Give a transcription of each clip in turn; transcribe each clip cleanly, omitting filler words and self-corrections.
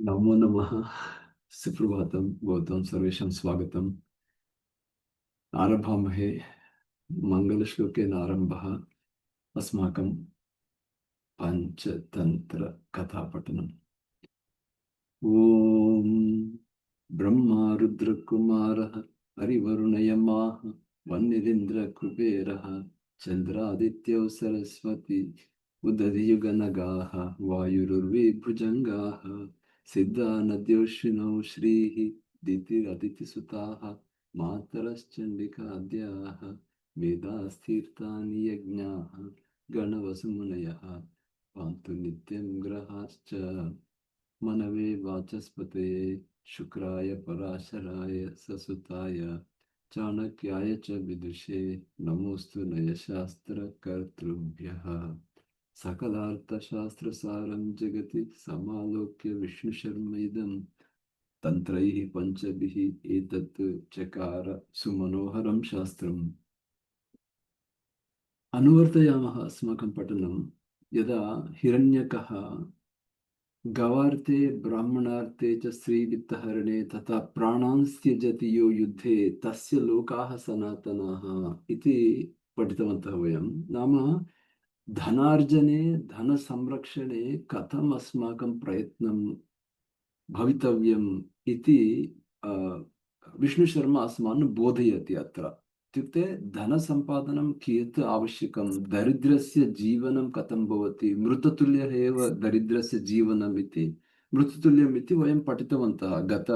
नमो नमः। सुप्रभातं। भवतां सर्वेषां स्वागतम्। आरभामहे। मङ्गलश्लोकेन आरम्भः। अस्माकं पञ्चतन्त्रकथापठनम्। ॐ ब्रह्मा रुद्रकुमारः हरिवरुणयमाः वह्निरिन्द्रकुबेरः चन्द्रादित्यौ सरस्वती उदधियुगनगाः वायुरुर्वीभुजङ्गाः सिद्धा नद्योऽश्विनौ श्रीः दितिरदितिसुताः मातरश्चण्डिकाद्याः वेदास्तीर्थानि यज्ञाः गणवसुमुनयः पान्तु नित्यं ग्रहाश्च मनवे वाचस्पतये शुक्राय पराशराय ससुताय चाणक्याय च विदुषे नमोऽस्तु नयशास्त्रकर्तृभ्यः। सकलार्थशास्त्रसारं जगति समालोक्य विष्णुशर्म इदं तन्त्रैः पञ्चभिः एतत् चकार सुमनोहरं शास्त्रम्। अनुवर्तयामः अस्माकं पठनं। यदा हिरण्यकः गवार्ते ब्राह्मणार्थे च स्त्रीवित्तहरणे तथा प्राणान् त्यजति यो युद्धे तस्य लोकाः सनातनाः इति पठितवन्तः वयं। नाम धनार्जने धनसंरक्षणे कथम् अस्माकं प्रयत्नं भवितव्यम् इति अ, विष्णुशर्मा अस्मान् बोधयति अत्र। इत्युक्ते धनसम्पादनं कियत् आवश्यकं, दरिद्रस्य जीवनं कथं भवति, मृततुल्यः एव दरिद्रस्य जीवनम् इति, मृततुल्यम् इति वयं पठितवन्तः गत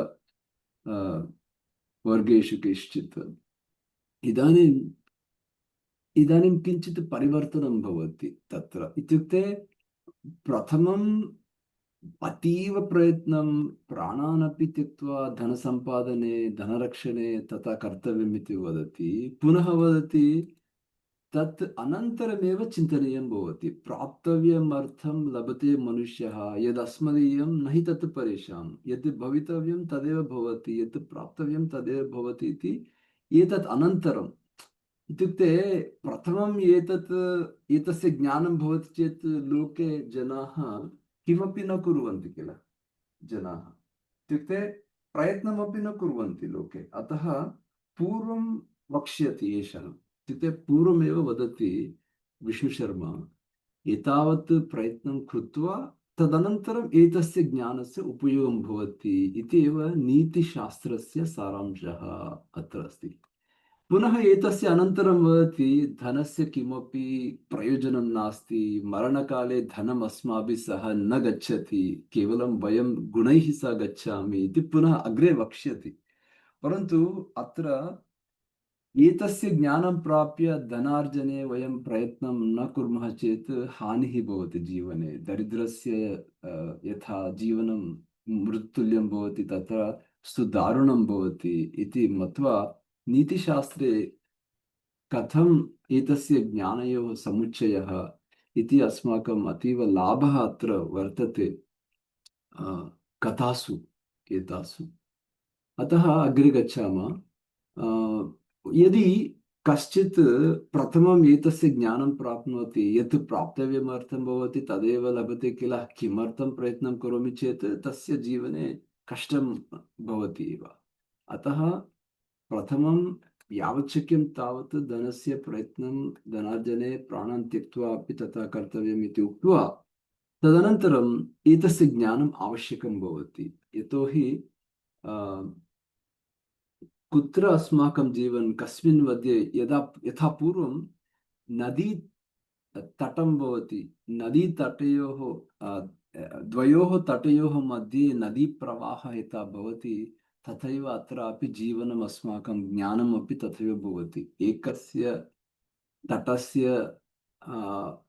अ, वर्गेषु कश्चित्। इदानीं इदानीं किञ्चित् परिवर्तनं भवति तत्र। इत्युक्ते प्रथमं अतीव प्रयत्नं प्राणानपि त्यक्त्वा धनसम्पादने धनरक्षणे तथा कर्तव्यम् इति वदति। पुनः वदति तत् अनन्तरमेव चिन्तनीयं भवति। प्राप्तव्यमर्थं लभते मनुष्यः, यदस्मदीयं न हि तत् परेषां, यद् भवितव्यं तदेव भवति, यत् प्राप्तव्यं तदेव भवति इति एतत् अनन्तरम्। इत्युक्ते प्रथमम् एतस्य ज्ञानं भवति चेत् लोके जनाः किमपि न कुर्वन्ति किल। जनाः इत्युक्ते प्रयत्नमपि न कुर्वन्ति लोके। अतः पूर्वं वक्ष्यति एषः। इत्युक्ते पूर्वमेव वदति विष्णुशर्मा, एतावत् प्रयत्नं कृत्वा तदनन्तरम् एतस्य ज्ञानस्य उपयोगं भवति इति एव नीतिशास्त्रस्य सारांशः अत्र अस्ति। पुनः एतस्य अनन्तरं वदति धनस्य किमपि प्रयोजनं नास्ति, मरणकाले धनम् अस्माभिः सह न गच्छति, केवलं वयं गुणैः सह गच्छामि इति पुनः अग्रे वक्ष्यति। परन्तु अत्र एतस्य ज्ञानं प्राप्य धनार्जने वयं प्रयत्नं न कुर्मः चेत् हानिः भवति जीवने। दरिद्रस्य यथा जीवनं मृत्तुल्यं भवति तथा सुदारुणं भवति इति मत्वा नीतिशास्त्रे कथम् एतस्य ज्ञानयोः समुच्चयः इति अस्माकम् अतीव लाभः अत्र वर्तते कथासु एतासु। अतः अग्रे गच्छामः। यदि कश्चित् प्रथमम् एतस्य ज्ञानं प्राप्नोति, यत् प्राप्तव्यमर्थं भवति तदेव लभते किल, किमर्थं प्रयत्नं करोमि चेत् तस्य जीवने कष्टं भवति एव। अतः प्रथमं यावत् शक्यं तावत् धनस्य प्रयत्नं धनार्जने प्राणान् त्यक्त्वा अपि तथा कर्तव्यम् इति उक्त्वा तदनन्तरम् एतस्य ज्ञानम् आवश्यकं भवति। यतोहि कुत्र अस्माकं जीवनं कस्मिन् मध्ये यथा पूर्वं नदी तटं भवति, नदीतटयोः द्वयोः तटयोः मध्ये नदीप्रवाहः यथा भवति तथैव अत्रापि जीवनम् अस्माकं ज्ञानमपि तथैव भवति। एकस्य तटस्य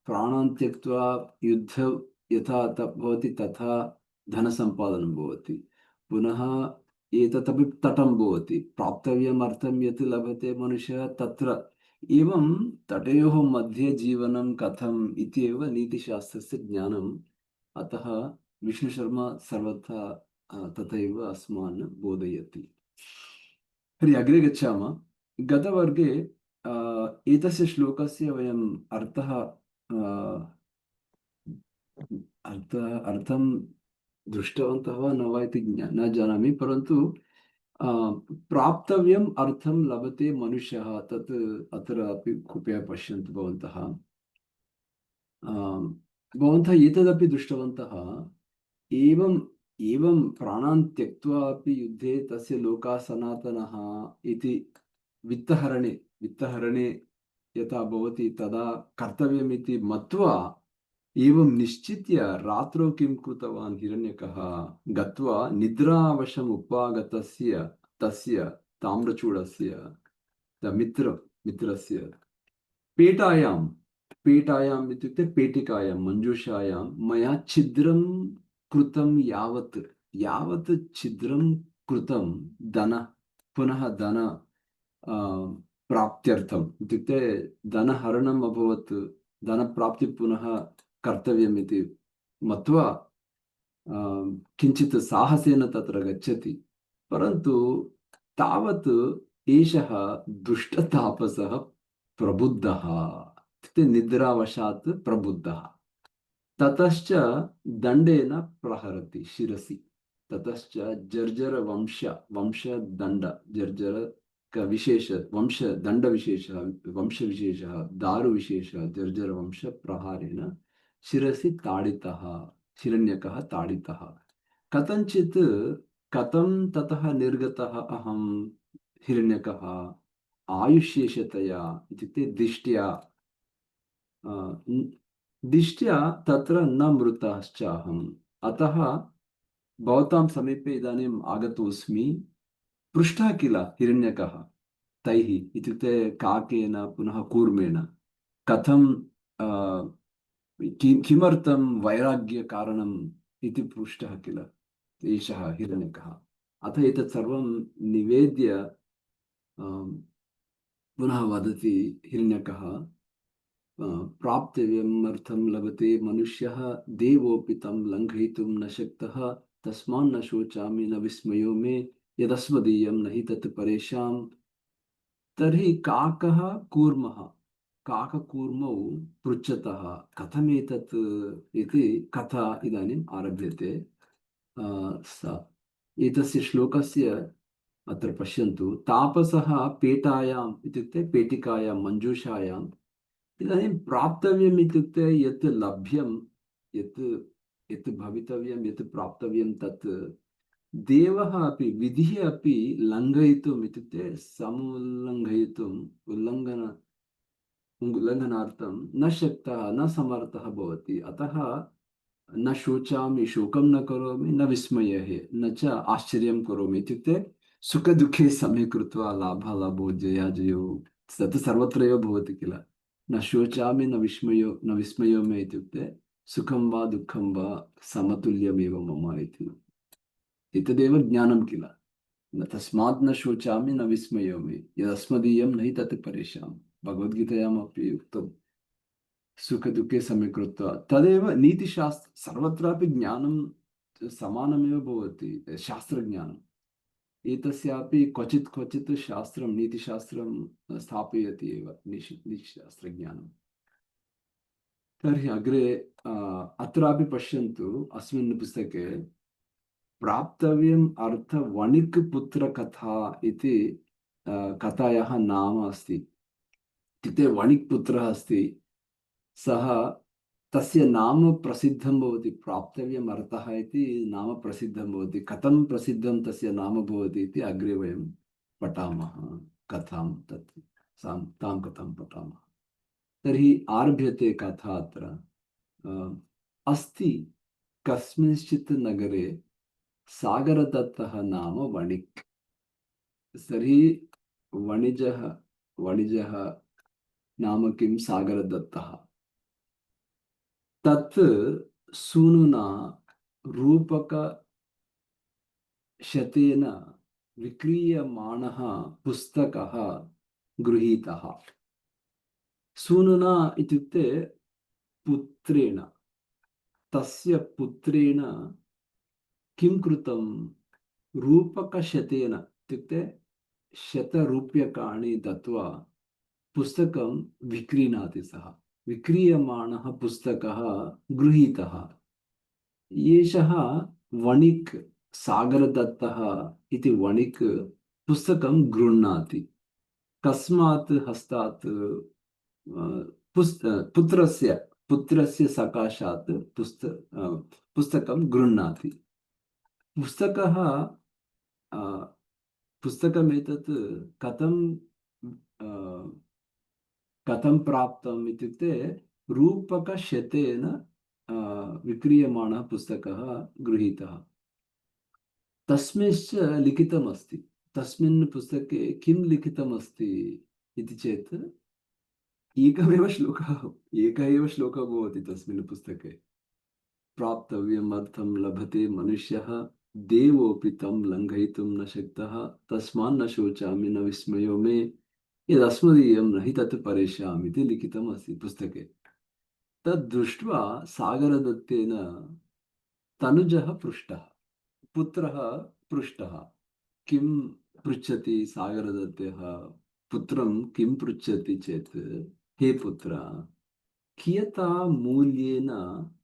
प्राणान् त्यक्त्वा युद्ध यथा भवति तथा धनसम्पादनं भवति। पुनः एतदपि तटं भवति, प्राप्तव्यमर्थं यत् लभते मनुष्यः तत्र। एवं तटयोः मध्ये जीवनं कथम् इति एव नीतिशास्त्रस्य ज्ञानम्। अतः विष्णुशर्मा सर्वथा तथैव अस्मान् बोधयति। तर्हि अग्रे गच्छामः। गतवर्गे एतस्य श्लोकस्य वयम् अर्थं दृष्टवन्तः वा न वा इति न जानामि, परन्तु अ, प्राप्तव्यम् अर्थं लभते मनुष्यः, तत् अत्र अपि कृपया पश्यन्तु भवन्तः। भवन्तः एतदपि दृष्टवन्तः, एवम् एवं प्राणान् त्यक्त्वा अपि युद्धे तस्य लोकः सनातनः इति वित्तहरणे वित्तहरणे यथा भवति तदा कर्तव्यमिति मत्वा, एवं निश्चित्य रात्रौ किं कृतवान् हिरण्यकः, गत्वा निद्रावशम् उपागतस्य तस्य ताम्रचूडस्य मित्रस्य पेटायां, पेटायाम् इत्युक्ते पेटिकायां मञ्जूषायां मया छिद्रं कृतं, यावत् यावत् छिद्रं कृतं धन, पुनः धन आ, प्राप्त्यर्थम् इत्युक्ते धनहरणम् अभवत्, धनप्राप्ति पुनः कर्तव्यम् इति मत्वा आ, किञ्चित् साहसेन तत्र गच्छति। परन्तु तावत् एषः दुष्टतापसः प्रबुद्धः, इत्युक्ते निद्रावशात् प्रबुद्धः। ततश्च दण्डेन प्रहरति शिरसि, ततश्च जर्जर वंशदण्ड जर्जर विशेष वंशदण्डविशेषः, वंशविशेषः, दारुविशेषः जर्जर वंश प्रहारेण शिरसि ताडितः, हिरण्यकः ताडितः। कथञ्चित् कथं ततः निर्गतः अहं हिरण्यकः, आयुष्येषतया इत्युक्ते दिष्ट्या, अ, दिष्ट्या तत्र न मृतश्चाहम्, अतः भवतां समीपे इदानीम् आगतोऽस्मि। पृष्टः किल हिरण्यकः तैः, इत्युक्ते काकेन पुनः कूर्मेण, कथं किमर्थं वैराग्यकारणम् इति पृष्टः किल एषः हिरण्यकः। अतः एतत् सर्वं निवेद्य पुनः वदति हिरण्यकः, प्राप्तव्यम् अर्थं लभते मनुष्यः, देवोऽपि तं लङ्घयितुं न शक्तः, तस्मान्न शोचामि न विस्मयो मे, यदस्मदीयं न हि तत् परेषाम्। तर्हि काकः कूर्मः, काककूर्मौ पृच्छतः कथमेतत् इति कथा इदानीम् आरभ्यते। एतस्य श्लोकस्य अत्र पश्यन्तु, तापसः पेटायाम् इत्युक्ते पेटिकायां मञ्जूषायाम्, इदानीं प्राप्तव्यम् इत्युक्ते यत् लभ्यं, यत् यत् भवितव्यं, यत् प्राप्तव्यं, तत् देवः अपि विधिः अपि लङ्घयितुम् इत्युक्ते समुल्लङ्घयितुम् उल्लङ्घनार्थं न शक्तः, न समर्थः भवति। अतः न शोचामि, शोकं न करोमि, न विस्मयः, न च आश्चर्यं करोमि, इत्युक्ते सुखदुःखे समे कृत्वा लाभालाभो जयाजयो, तत् सर्वत्र एव भवति किल। न शोचामि न विस्मयो मे, इत्युक्ते सुखं वा दुःखं वा समतुल्यमेव मम इति, एतदेव ज्ञानं किल। न तस्मात् न शोचामि न विस्मयामि, यदस्मदीयं नहि तत् परेषां, भगवद्गीतायामपि उक्तं सुख दुःखे समे कृत्वा, तदेव नीतिशास्त्र, सर्वत्रापि ज्ञानं समानमेव भवति, शास्त्रज्ञानम् एतस्यापि क्वचित् क्वचित् शास्त्रं, नीतिशास्त्रं स्थापयति एव, नीतिशास्त्रज्ञानं। तर्हि अग्रे अत्रापि पश्यन्तु, अस्मिन् पुस्तके प्राप्तव्यम् अर्थ वणिक् पुत्र कथा इति कथायाः नाम अस्ति। इत्युक्ते वणिक् पुत्रः अस्ति, सः, तस्य नाम प्रसिद्धं भवति, प्राप्तव्यम् अर्थः इति नाम प्रसिद्धं भवति। कथं प्रसिद्धं तस्य नाम भवति इति अग्रे वयं पठामः, कथां तत् तां कथां पठामः। तर्हि आरभ्यते कथा अत्र। अस्ति कस्मिंश्चित् नगरे सागरदत्तः नाम वणिक्। तर्हि वणिजः वणिजः नाम किं, सागरदत्तः। तत् सूनुना रूपकशतेन विक्रीयमाणः पुस्तकः गृहीतः। सूनुना इत्युक्ते पुत्रेण, तस्य पुत्रेण किं कृतं, रूपकशतेन इत्युक्ते शतरूप्यकाणि दत्वा पुस्तकं विक्रीणाति सः। विक्रीयमाणः पुस्तकः गृहीतः। एषः वणिक् सागरदत्तः इति वणिक् पुस्तकं गृह्णाति। कस्मात् हस्तात्? पुत्रस्य पुत्रस्य सकाशात् पुस्तकं गृह्णाति। पुस्तकः पुस्तकमेतत् कथं कथं प्राप्तम् इत्युक्ते रूपकशतेन विक्रीयमाणः पुस्तकः गृहीतः। तस्मिंश्च लिखितमस्ति। तस्मिन् पुस्तके किं लिखितमस्ति इति चेत् एकमेव श्लोकः एकः एव श्लोकः भवति तस्मिन् पुस्तके। प्राप्तव्यम् अर्थं लभते मनुष्यः, देवोऽपि तं लङ्घयितुं न शक्तः, तस्मान्न शोचामि न विस्मयो मे, यदस्मदीयं न हि तत् परेषाम् इति लिखितमस्ति पुस्तके। तद् दृष्ट्वा सागरदत्तेन तनुजः पृष्टः, पुत्रः पृष्टः। किं पृच्छति सागरदत्तः? पुत्रं किं पृच्छति चेत्, हे पुत्र, कियता मूल्येन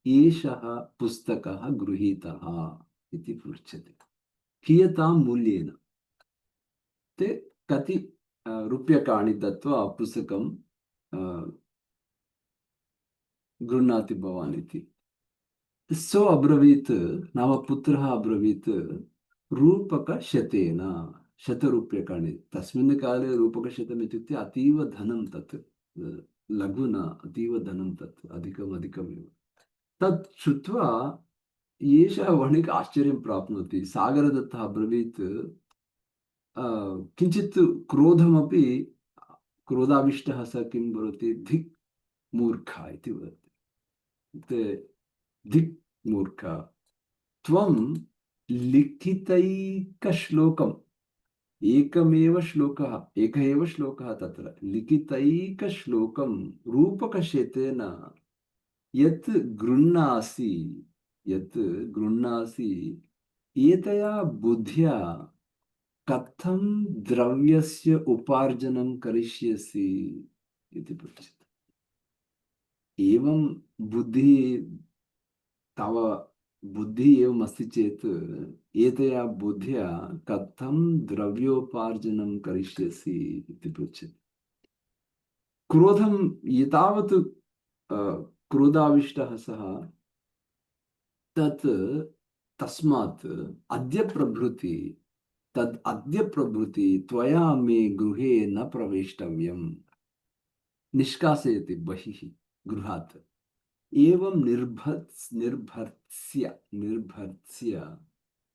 एषः पुस्तकः गृहीतः इति पृच्छति। कियता मूल्येन ते कति रूप्यकाणि दत्वा पुस्तकं गृह्णाति भवान् इति। सो अब्रवीत्, नाम पुत्रः अब्रवीत्, रूपकशतेन, शतरूप्यकाणि। तस्मिन् काले रूपकशतम् इत्युक्ते अतीव धनं तत्, लघु न, अतीव धनं तत्, अधिकम् अधिकमेव। तत् श्रुत्वा एषः वणिक् आश्चर्यं प्राप्नोति। सागरदत्तः अब्रवीत्, किञ्चित् क्रोधमपि, क्रोधाविष्टः सः किं करोति, धिक् मूर्खा इति वदति। धिक् मूर्खा, त्वं लिखितैकश्लोकम्, एकमेव श्लोकः, एकः एव श्लोकः तत्र, लिखितैकश्लोकं रूपकशतेन यत् गृह्णासि, यत् गृह्णासि, एतया बुद्ध्या कथं द्रव्यस्य उपार्जनं करिष्यसि इति पृच्छति। एवं बुद्धिः, तव बुद्धिः एवम् अस्ति चेत् एतया बुद्ध्या कथं द्रव्योपार्जनं करिष्यसि इति पृच्छति। क्रोधं एतावत् क्रोधाविष्टः सः, तत् तस्मात् अद्य प्रभृति, तद् अद्य प्रभृति त्वया मे गृहे न प्रवेष्टव्यम्, निष्कासयति बहिः गृहात्। एवं निर्भर्त्स्य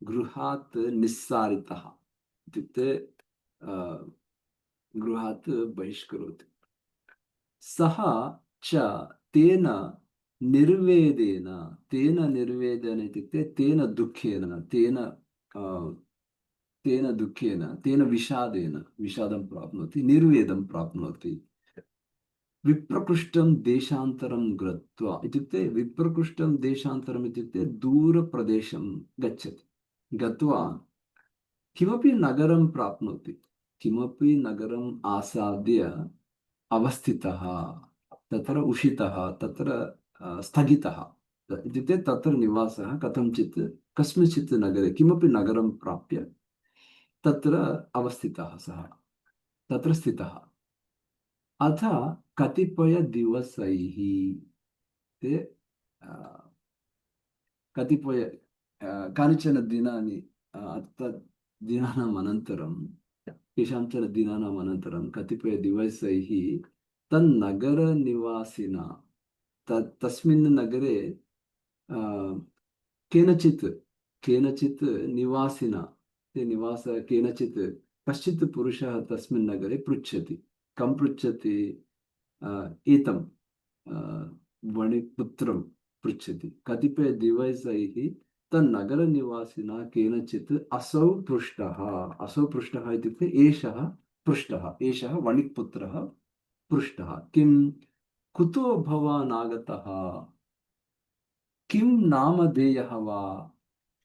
गृहात् निस्सारितः इत्युक्ते गृहात् बहिष्करोति। सः च तेन निर्वेदेन, तेन निर्वेदेन इत्युक्ते तेन दुःखेन, तेन दुःखेन, तेन विषादेन, विषादं प्राप्नोति, निर्वेदं प्राप्नोति। विप्रकृष्टं देशान्तरं गत्वा इत्युक्ते, विप्रकृष्टं देशान्तरम् इत्युक्ते दूरप्रदेशं गच्छति। गत्वा किमपि नगरं प्राप्नोति, किमपि नगरम् आसाद्य अवस्थितः, तत्र उषितः, तत्र स्थगितः इत्युक्ते तत्र निवासः कथञ्चित् कस्मिंश्चित् नगरे, किमपि नगरं प्राप्य तत्र अवस्थितः सः, तत्र स्थितः। अथ कतिपयदिवसैः, ते कतिपय कानिचन दिनानि, तत् दिनानाम् अनन्तरं, केषाञ्चन दिनानाम् अनन्तरं, कतिपयदिवसैः तन्नगरनिवासिना, तस्मिन् नगरे केनचित् केनचित् निवासिना, ते केनचित्, कश्चित् पुरुषः तस्मिन् नगरे पृच्छति। कं पृच्छति? एतं वणिक्पुत्रं पृच्छति। कतिपयदिवसैः तन्नगरनिवासिना केनचित् असौ पृष्टः, असौ पृष्टः इत्युक्ते एषः पृष्टः, एषः वणिक्पुत्रः पृष्टः, किं, कुतो भवान् आगतः, किं नामधेयः वा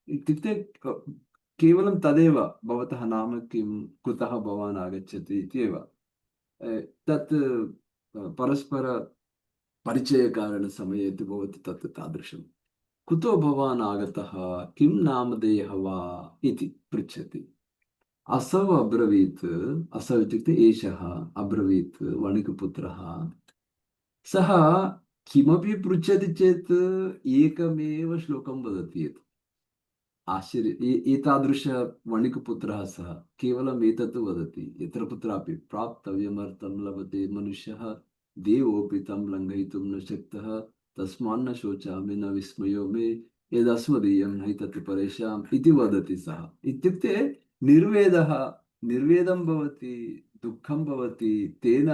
इत्युक्ते, केवलं तदेव, भवतः नाम किं, कुतः भवान् आगच्छति इत्येव। तत् परस्पर परिचयकारणसमये यत् भवति तत् तादृशं। कुतो भवान् आगतः, किं नामधेयः वा इति पृच्छति। असौ अब्रवीत्, असौ इत्युक्ते एषः अब्रवीत् वणिक्पुत्रः, सः किमपि पृच्छति चेत् एकमेव श्लोकं वदति। आश्चर्य एतादृश वणिक्पुत्रः सः केवलम् एतत् वदति, यत्र कुत्रापि प्राप्तव्यमर्थं लभते मनुष्यः, देवोऽपि तं लङ्घयितुं न शक्तः, तस्मान्न शोचामि न विस्मयो मे, यदस्मदीयं नैतत् परेषाम् इति वदति सः। इत्युक्ते निर्वेदः, निर्वेदं भवति, दुःखं भवति, तेन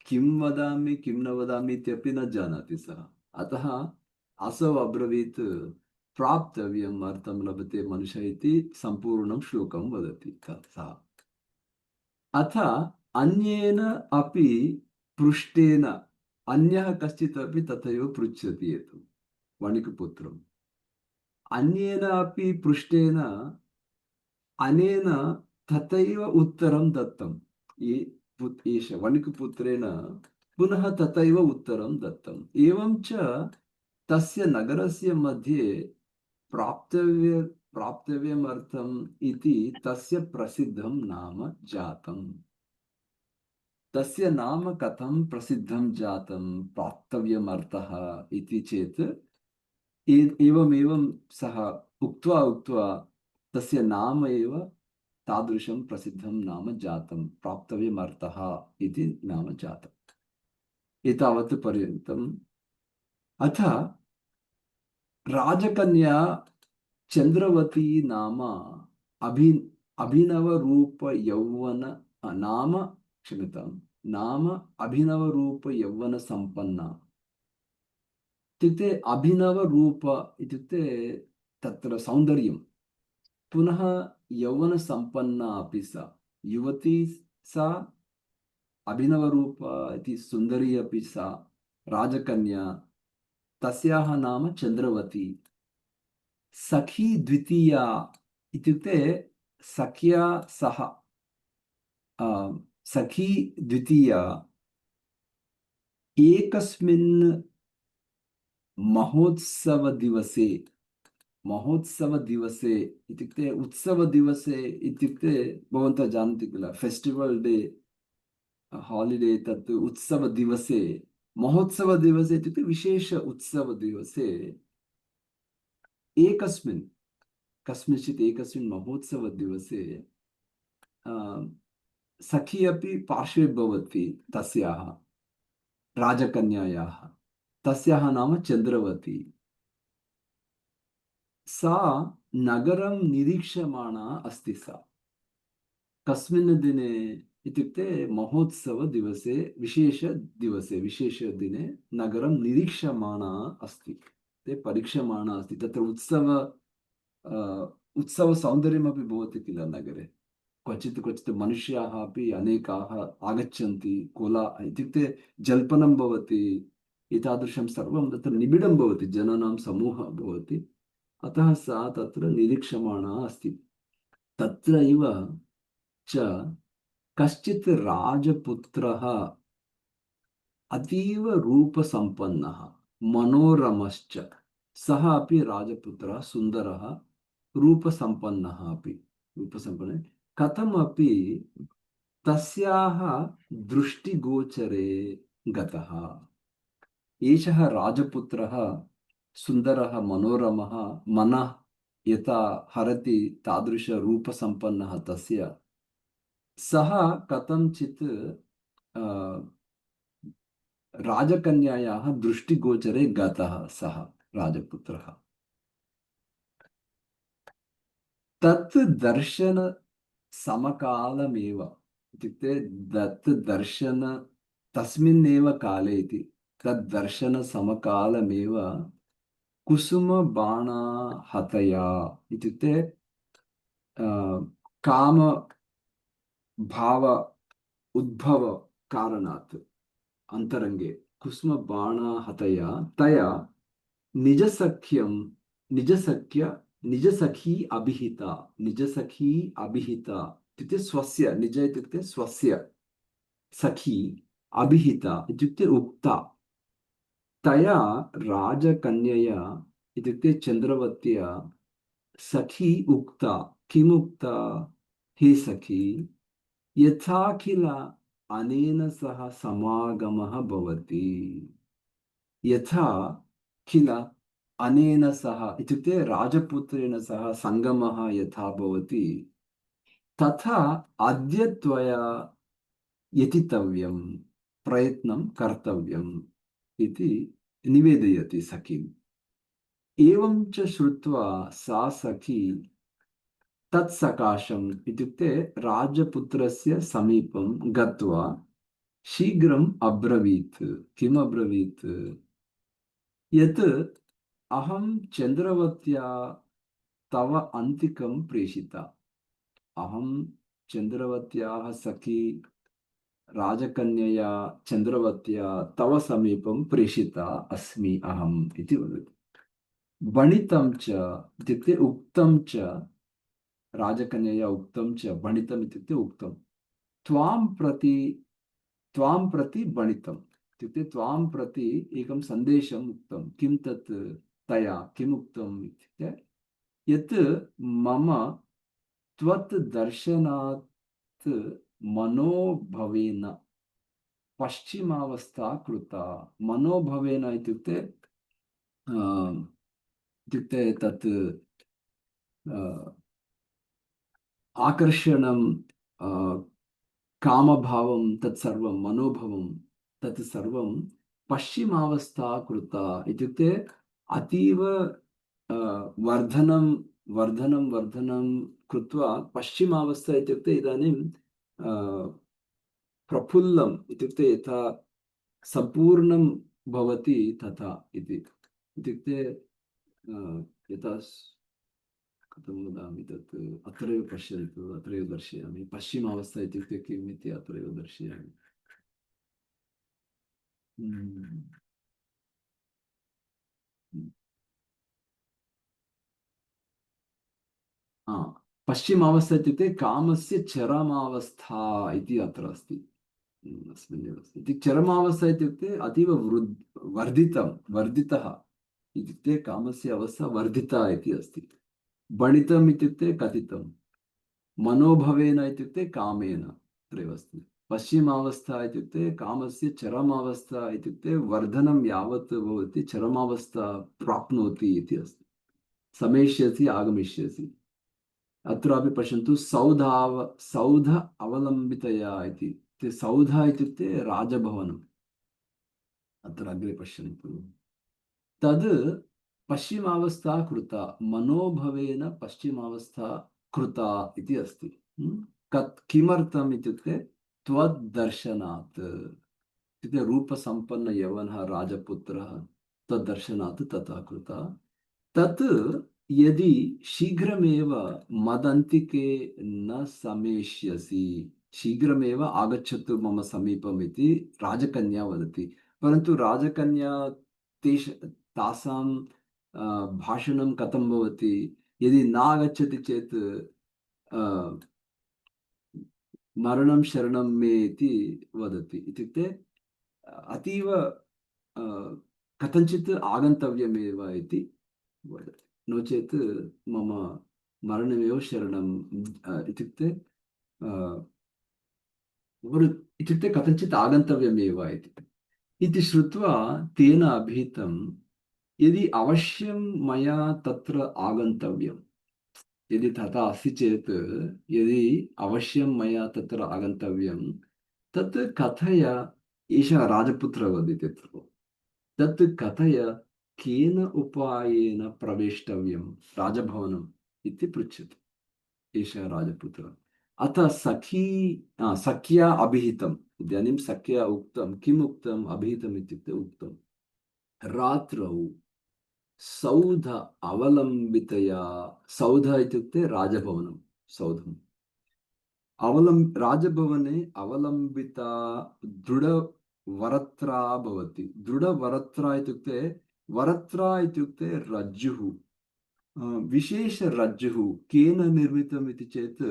किं वदामि किं न वदामि इत्यपि न जानाति सः। अतः असौ अब्रवीत् प्राप्तव्यम् अर्थं लभते मनुष्य इति सम्पूर्णं श्लोकं वदति सः। अथ अन्येन अपि पृष्टेन अन्यः कश्चित् अपि तथैव पृच्छति एतत् वणिक्पुत्रम्। अन्येन अपि पृष्टेन अनेन तथैव उत्तरं दत्तं। एष वणिक्पुत्रेण पुनः तथैव उत्तरं दत्तम्। एवं च तस्य नगरस्य मध्ये प्राप्तव्यमर्थम् इति तस्य प्रसिद्धं नाम जातम्। तस्य नाम कथं प्रसिद्धं जातं प्राप्तव्यमर्थः इति चेत् एवमेवं सः उक्त्वा उक्त्वा तस्य नाम एव तादृशं प्रसिद्धं नाम जातं, प्राप्तव्यमर्थः इति नाम जातम्। एतावत् पर्यन्तम्। अथ राजकन्या चंद्रवती नाम अभि अभिनव रूप यौवन नाम क्षम्यतां नाम अभिनव रूप यौवन संपन्ना। इत्युक्ते अभिनव रूप इत्युक्ते तत्र सौन्दर्यं, पुनः यौवन संपन्ना अपि सा युवती, सा अभिनव रूप इति सुन्दरी अपि सा राजकन्या, तस्याः नाम चंद्रवती। सखी द्वितीया इत्युक्ते सख्या सह, सखी द्वितीया एकस्मिन् महोत्सवदिवसे, महोत्सवदिवसे इत्युक्ते उत्सवदिवसे इत्युक्ते भवन्तः जानन्ति किल, फेस्टिवल् डे, हालिडे, तत् उत्सवदिवसे, महोत्सवदिवसे इत्युक्ते विशेष उत्सवदिवसे एकस्मिन् कस्मिंश्चित् एकस्मिन् महोत्सवदिवसे सखी अपि पार्श्वे भवति तस्याः राजकन्यायाः, तस्याः नाम चंद्रवती। सा नगरं निरीक्षमाणा अस्ति। सा कस्मिन् दिने इत्युक्ते महोत्सवदिवसे, विशेषदिवसे, विशेषदिने नगरं निरीक्षमाणा अस्ति, ते परीक्षमाणा अस्ति। तत्र उत्सवसौन्दर्यमपि भवति किल नगरे, क्वचित् क्वचित् मनुष्याः अपि अनेकाः आगच्छन्ति, कोला इत्युक्ते जल्पनं भवति, एतादृशं सर्वं तत्र निबिडं भवति, जनानां समूहः भवति। अतः सा तत्र निरीक्षमाणा अस्ति। तत्रैव च कश्चित् राजपुत्रः अतीव रूपसम्पन्नः मनोरमश्च, सः अपि राजपुत्रः सुन्दरः रूपसम्पन्नः अपि, रूपसम्पन्नः कथमपि तस्याः दृष्टिगोचरे गतः। एषः राजपुत्रः सुन्दरः मनोरमः, मनः यथा हरति तादृशरूपसम्पन्नः तस्य, सः कथञ्चित् राजकन्यायाः दृष्टिगोचरे गतः, सः राजपुत्रः। तत् दर्शन समकालमेव इत्युक्ते तत् दर्शन तस्मिन्नेव काले इति, तत् दर्शन समकालमेव कुसुमबाणा हतया इत्युक्ते काम भाव उद्भव कारणात् अंतरंगे कुसुमबाणा हतया तया निजसख्यं निजसख्य निजसखी अभिहिता, निजसखी अभिहिता इत्युक्ते स्वस्य, निज इत्युक्ते स्वस्य, सखी अभिहिता इत्युक्ते उक्ता, तया राजकन्यया इत्युक्ते चन्द्रवत्या सखी उक्ता, किमुक्ता, हे सखी, यथा किल अनेन सह समागमः भवति, यथा किल अनेन सह इत्युक्ते राजपुत्रेण सह सङ्गमः यथा भवति तथा अद्य त्वया यतितव्यं, प्रयत्नं कर्तव्यम् इति निवेदयति सखीम्। एवं च श्रुत्वा सा सखी तत्सकाशम् इत्युक्ते राजपुत्रस्य समीपं गत्वा शीघ्रम् अब्रवीत्। किम् अब्रवीत्? यत् अहं चन्द्रवत्या तव अन्तिकं प्रेषिता। अहं चन्द्रवत्याः सखी राजकन्यया चन्द्रवत्या तव समीपं प्रेषिता अस्मि अहम् इति वदति। वणितं च इत्युक्ते उक्तं च, राजकन्यया उक्तं च, वणितम् इत्युक्ते उक्तं, त्वां प्रति, त्वां प्रति वणितम् इत्युक्ते त्वां प्रति एकं सन्देशम् उक्तं। किं तत्? तया किम् उक्तम् इत्युक्ते यत् मम त्वत् दर्शनात् मनोभवेन पश्चिमावस्था कृता। मनोभवेन इत्युक्ते इत्युक्ते तत् आकर्षणं, कामभावं, तत्सर्वं मनोभवं तत् सर्वं पश्चिमावस्था कृता इत्युक्ते अतीव वर्धनं वर्धनं वर्धनं कृत्वा, पश्चिमावस्था इत्युक्ते इदानीं प्रफुल्लम् इत्युक्ते यथा सम्पूर्णं भवति तथा इति। इत्युक्ते यथा कथं वदामि तत् अत्रैव पश्यन्तु, अत्रैव दर्शयामि। पश्चिमावस्था इत्युक्ते किम् इति अत्रैव दर्शयामि। हम्म। हा, पश्चिमावस्था इत्युक्ते कामस्य चरमावस्था इति अत्र अस्ति। अस्मिन्नेव अस्ति। इति चरमावस्था इत्युक्ते अतीव वर्धितं, वर्धितः इत्युक्ते कामस्य अवस्था वर्धिता इति अस्ति। वणितम् इत्युक्ते कथितं, मनोभवेन इत्युक्ते कामेन, अत्रैव अस्ति। पश्चिमावस्था इत्युक्ते कामस्य चरमावस्था इत्युक्ते वर्धनं यावत् भवति चरमावस्था प्राप्नोति इति अस्ति। समेष्यसि आगमिष्यसि। अत्रापि पश्यन्तु, सौध अवलम्बितया इति। सौध इत्युक्ते राजभवनम्। अत्र अग्रे पश्यन्तु, तद् पश्चिमावस्था कृता, मनोभवेन पश्चिमावस्था कृता इति अस्ति। किमर्थम् इत्युक्ते त्वद्दर्शनात् इत्युक्ते रूपसम्पन्न यवनः राजपुत्रः तद्दर्शनात् तथा कृता। तत् यदि शीघ्रमेव मदन्तिके न समेष्यसि, शीघ्रमेव आगच्छतु मम समीपम् इति राजकन्या वदति। परन्तु राजकन्या तासां भाषणं कथं भवति? यदि न आगच्छति चेत् मरणं शरणं मे इति वदति। इत्युक्ते अतीव कथञ्चित् आगन्तव्यमेव इति वदति। नो चेत् मम मरणमेव शरणम् इत्युक्ते इत्युक्ते कथञ्चित् आगन्तव्यमेव इति श्रुत्वा तेन अभीतं, यदि अवश्यं मया तत्र आगन्तव्यं, यदि तथा अस्ति चेत्, यदि अवश्यं मया तत्र आगन्तव्यं, तत् कथय, एषः राजपुत्रः वदति तत्र, तत् कथय, केन उपायेन प्रवेष्टव्यं राजभवनम् इति पृच्छति एषः राजपुत्रः। अतः सख्या अभिहितम्। इदानीं सख्या उक्तं, किम् उक्तम्? अभिहितम् इत्युक्ते उक्तं, रात्रौ सौध अवलम्बितया, सौध इत्युक्ते राजभवनं, सौधम्, राजभवने अवलम्बिता दृढवरत्रा भवति। दृढवरत्रा इत्युक्ते, वरत्रा इत्युक्ते रज्जुः, विशेषरज्जुः। केन निर्मितम् इति चेत्,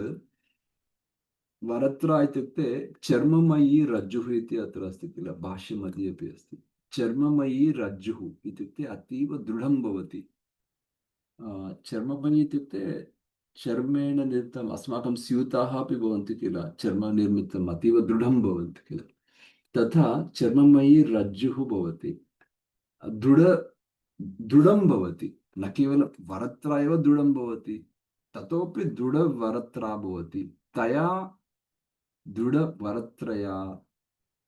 वरत्रा इत्युक्ते चर्ममयी रज्जुः इति अत्र अस्ति किल, भाष्यमध्ये अपि अस्ति। चर्ममयी रज्जुः इत्युक्ते अतीव दृढं भवति। चर्मपणि इत्युक्ते चर्मेण निर्मितम् अस्माकं स्यूताः अपि भवन्ति किल चर्मनिर्मितम् अतीव दृढं भवन्ति किल तथा चर्ममयी रज्जुः भवति दृढ दृढं भवति न केवलं वरत्रा एव दृढं भवति ततोपि दृढवरत्रा भवति तया दृढवरत्रया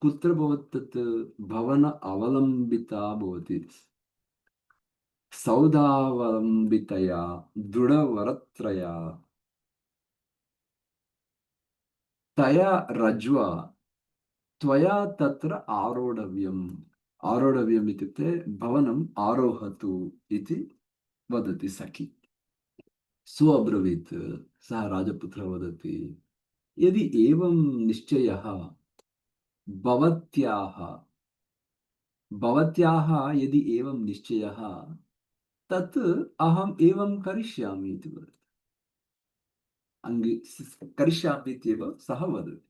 कुत्र भवति तत् भवन अवलम्बिता भवति सौधावलम्बितया दृढवरत्रया तया रज्वा त्वया तत्र आरोढव्यम् आरोढव्यम् इत्युक्ते भवनम् आरोहतु इति वदति सखी सो अब्रवीत् सः राजपुत्रः वदति यदि एवं निश्चयः भवत्याः भवत्याः यदि एवं निश्चयः तत् अहम् एवं करिष्यामि इति वदति करिष्यामि इत्येव सः वदति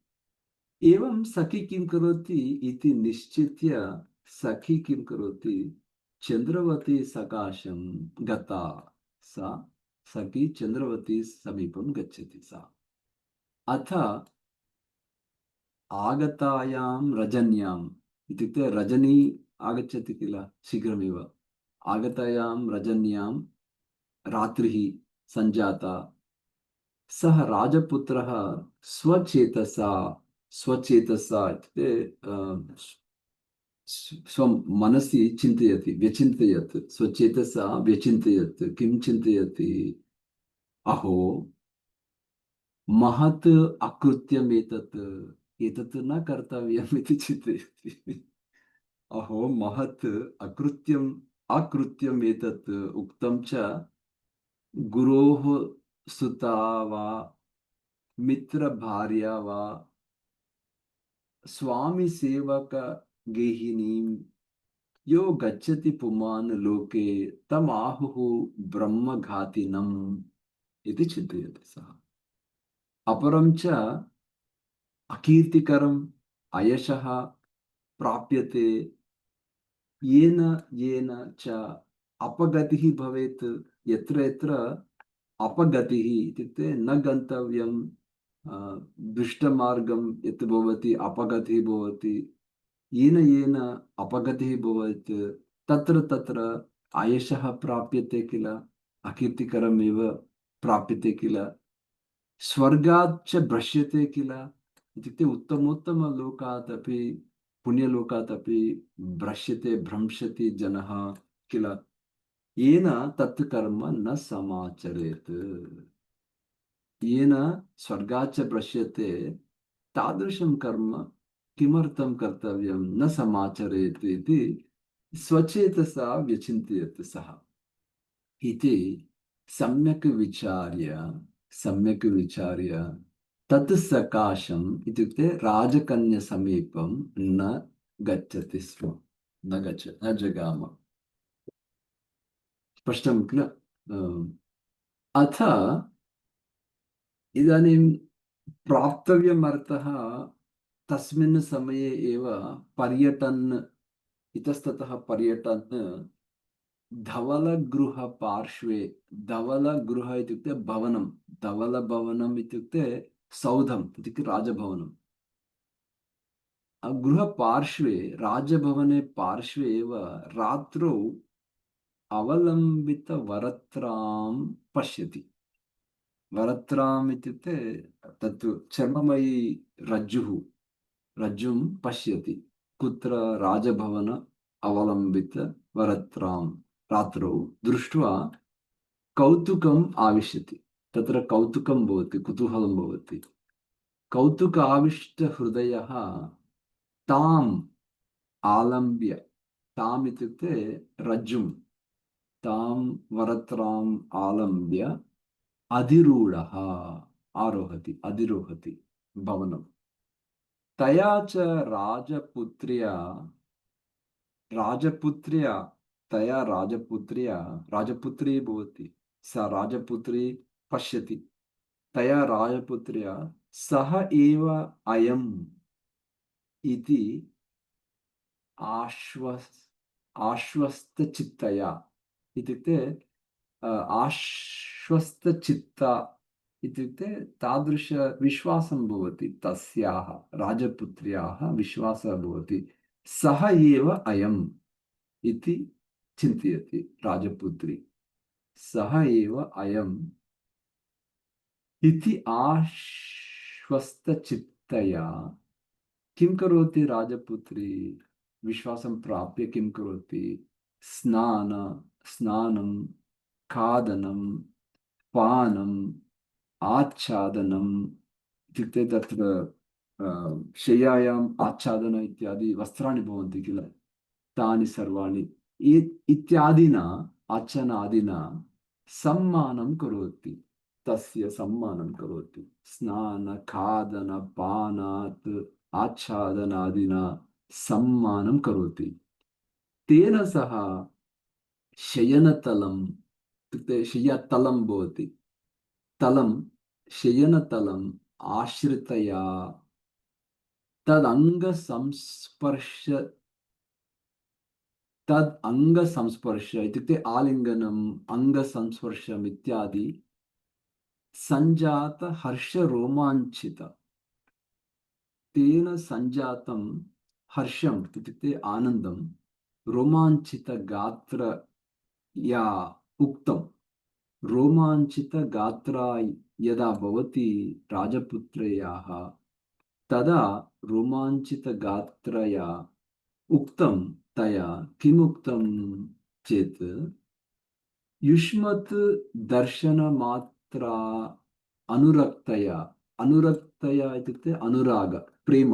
एवं सखी किं करोति इति निश्चित्य सखी किं करोति चंद्रवती सकाशं गता सा सखी चंद्रवती समीपं गच्छति सा अथ आगतायां रजन्याम् इत्युक्ते रजनी आगच्छति किल शीघ्रमेव आगतायां रजन्यां रात्रिः सञ्जाता सः राजपुत्रः स्वचेतसा स्वचेतसा इत्युक्ते स्वं मनसि चिन्तयति व्यचिन्तयत् स्वचेतसा व्यचिन्तयत् किं चिन्तयति अहो महत् अकृत्यम् एतत् एतत् न कर्तव्यम् इति चिन्तयति अहो महत् अकृत्यम् अकृत्यम् एतत् उक्तं च गुरोः सुता वा मित्रभार्या वा स्वामी सेवक गेहिनीं यो गच्छति पुमान् लोके तमाहुः ब्रह्मघातिनम् इति चिन्तयति सः अपरं च अकीर्तिकरम् अयशः प्राप्यते येन येन च अपगतिः भवेत् यत्र यत्र अपगतिः इत्युक्ते न गन्तव्यं दुष्टमार्गं यत् भवति अपगतिः भवति येन येन अपगतिः भवेत् तत्र तत्र आयशः प्राप्यते किल अकीर्तिकरमेव प्राप्यते किल स्वर्गात् च भ्रश्यते किल इत्युक्ते उत्तमोत्तमलोकात् अपि पुण्यलोकात् अपि भ्रश्यते भ्रंशति जनः किल येन तत् कर्म न समाचरेत् येन स्वर्गाच्च भ्रश्यते तादृशं कर्म किमर्थं कर्तव्यं न समाचरेत् इति स्वचेतसा व्यचिन्तयत् सः इति सम्यक् विचार्य तत् सकाशम् इत्युक्ते राजकन्यसमीपं न गच्छति स्म न जगाम स्पष्टं किल अथ इदानीं प्राप्तव्यमर्थः तस्मिन् समये एव पर्यटन् इतस्ततः पर्यटन् धवलगृहपार्श्वे धवलगृह इत्युक्ते भवनं धवलभवनम् इत्युक्ते सौधम् इत्युक्ते राजभवनं गृहपार्श्वे राजभवने पार्श्वे एव रात्रौ अवलम्बितवरत्रां पश्यति वरत्राम् इत्युक्ते तत् चर्ममयी रज्जुः रज्जुं पश्यति कुत्र राजभवन अवलम्बितवरत्रां रात्रौ दृष्ट्वा कौतुकम् आविशति तत्र कौतुकं भवति कुतूहलं भवति कौतुक आविष्टहृदयः ताम् आलम्ब्य ताम् इत्युक्ते रज्जुं तां वरत्राम् आलम्ब्य अधिरूढः अधिरोहति भवनं तया च राजपुत्र्या राजपुत्र्या तया राजपुत्र्या राजपुत्री भवति सा राजपुत्री पश्यति तया राजपुत्र्या सः एव अयम् इति आश्वस् आश्वस्तचित्तया इत्युक्ते आश्वस्तचित्ता इत्युक्ते तादृशविश्वासं भवति, तस्याः राजपुत्र्याः विश्वासः भवति, सः एव अयम् इति चिन्तयति राजपुत्री, सः एव अयम् इति आश्वस्तचित्तया किं करोति राजपुत्री? विश्वासं प्राप्य किं करोति? स्नानं, खादनं, पानम्, आच्छादनम् इत्युक्ते तत्र शय्यायाम् आच्छादन इत्यादि वस्त्राणि भवन्ति किल, तानि सर्वाणि इत्यादिना आचनादिना सम्मानं करोति, तस्य सम्मानं करोति, स्नान खादन पानात् आच्छादनादिना सम्मानं करोति। तेन सह शयनतलम् इत्युक्ते शय्यातलं भवति, तलं शयनतलम् आश्रितया तदङ्गसंस्पर्श तद् अङ्गसंस्पर्श इत्युक्ते आलिङ्गनम् अङ्गसंस्पर्शम् इत्यादि सञ्जात हर्षरोमाञ्चित, तेन सञ्जातं हर्षम् इत्युक्ते आनन्दं, रोमाञ्चितगात्रया उक्तं, रोमाञ्चितगात्रा यदा भवति राजपुत्र्याः, तदा रोमाञ्चितगात्रया उक्तं, तया किमुक्तं चेत् युष्मत् दर्शनमात्रा अनुरक्तया, अनुरक्तया इत्युक्ते अनुराग प्रेम,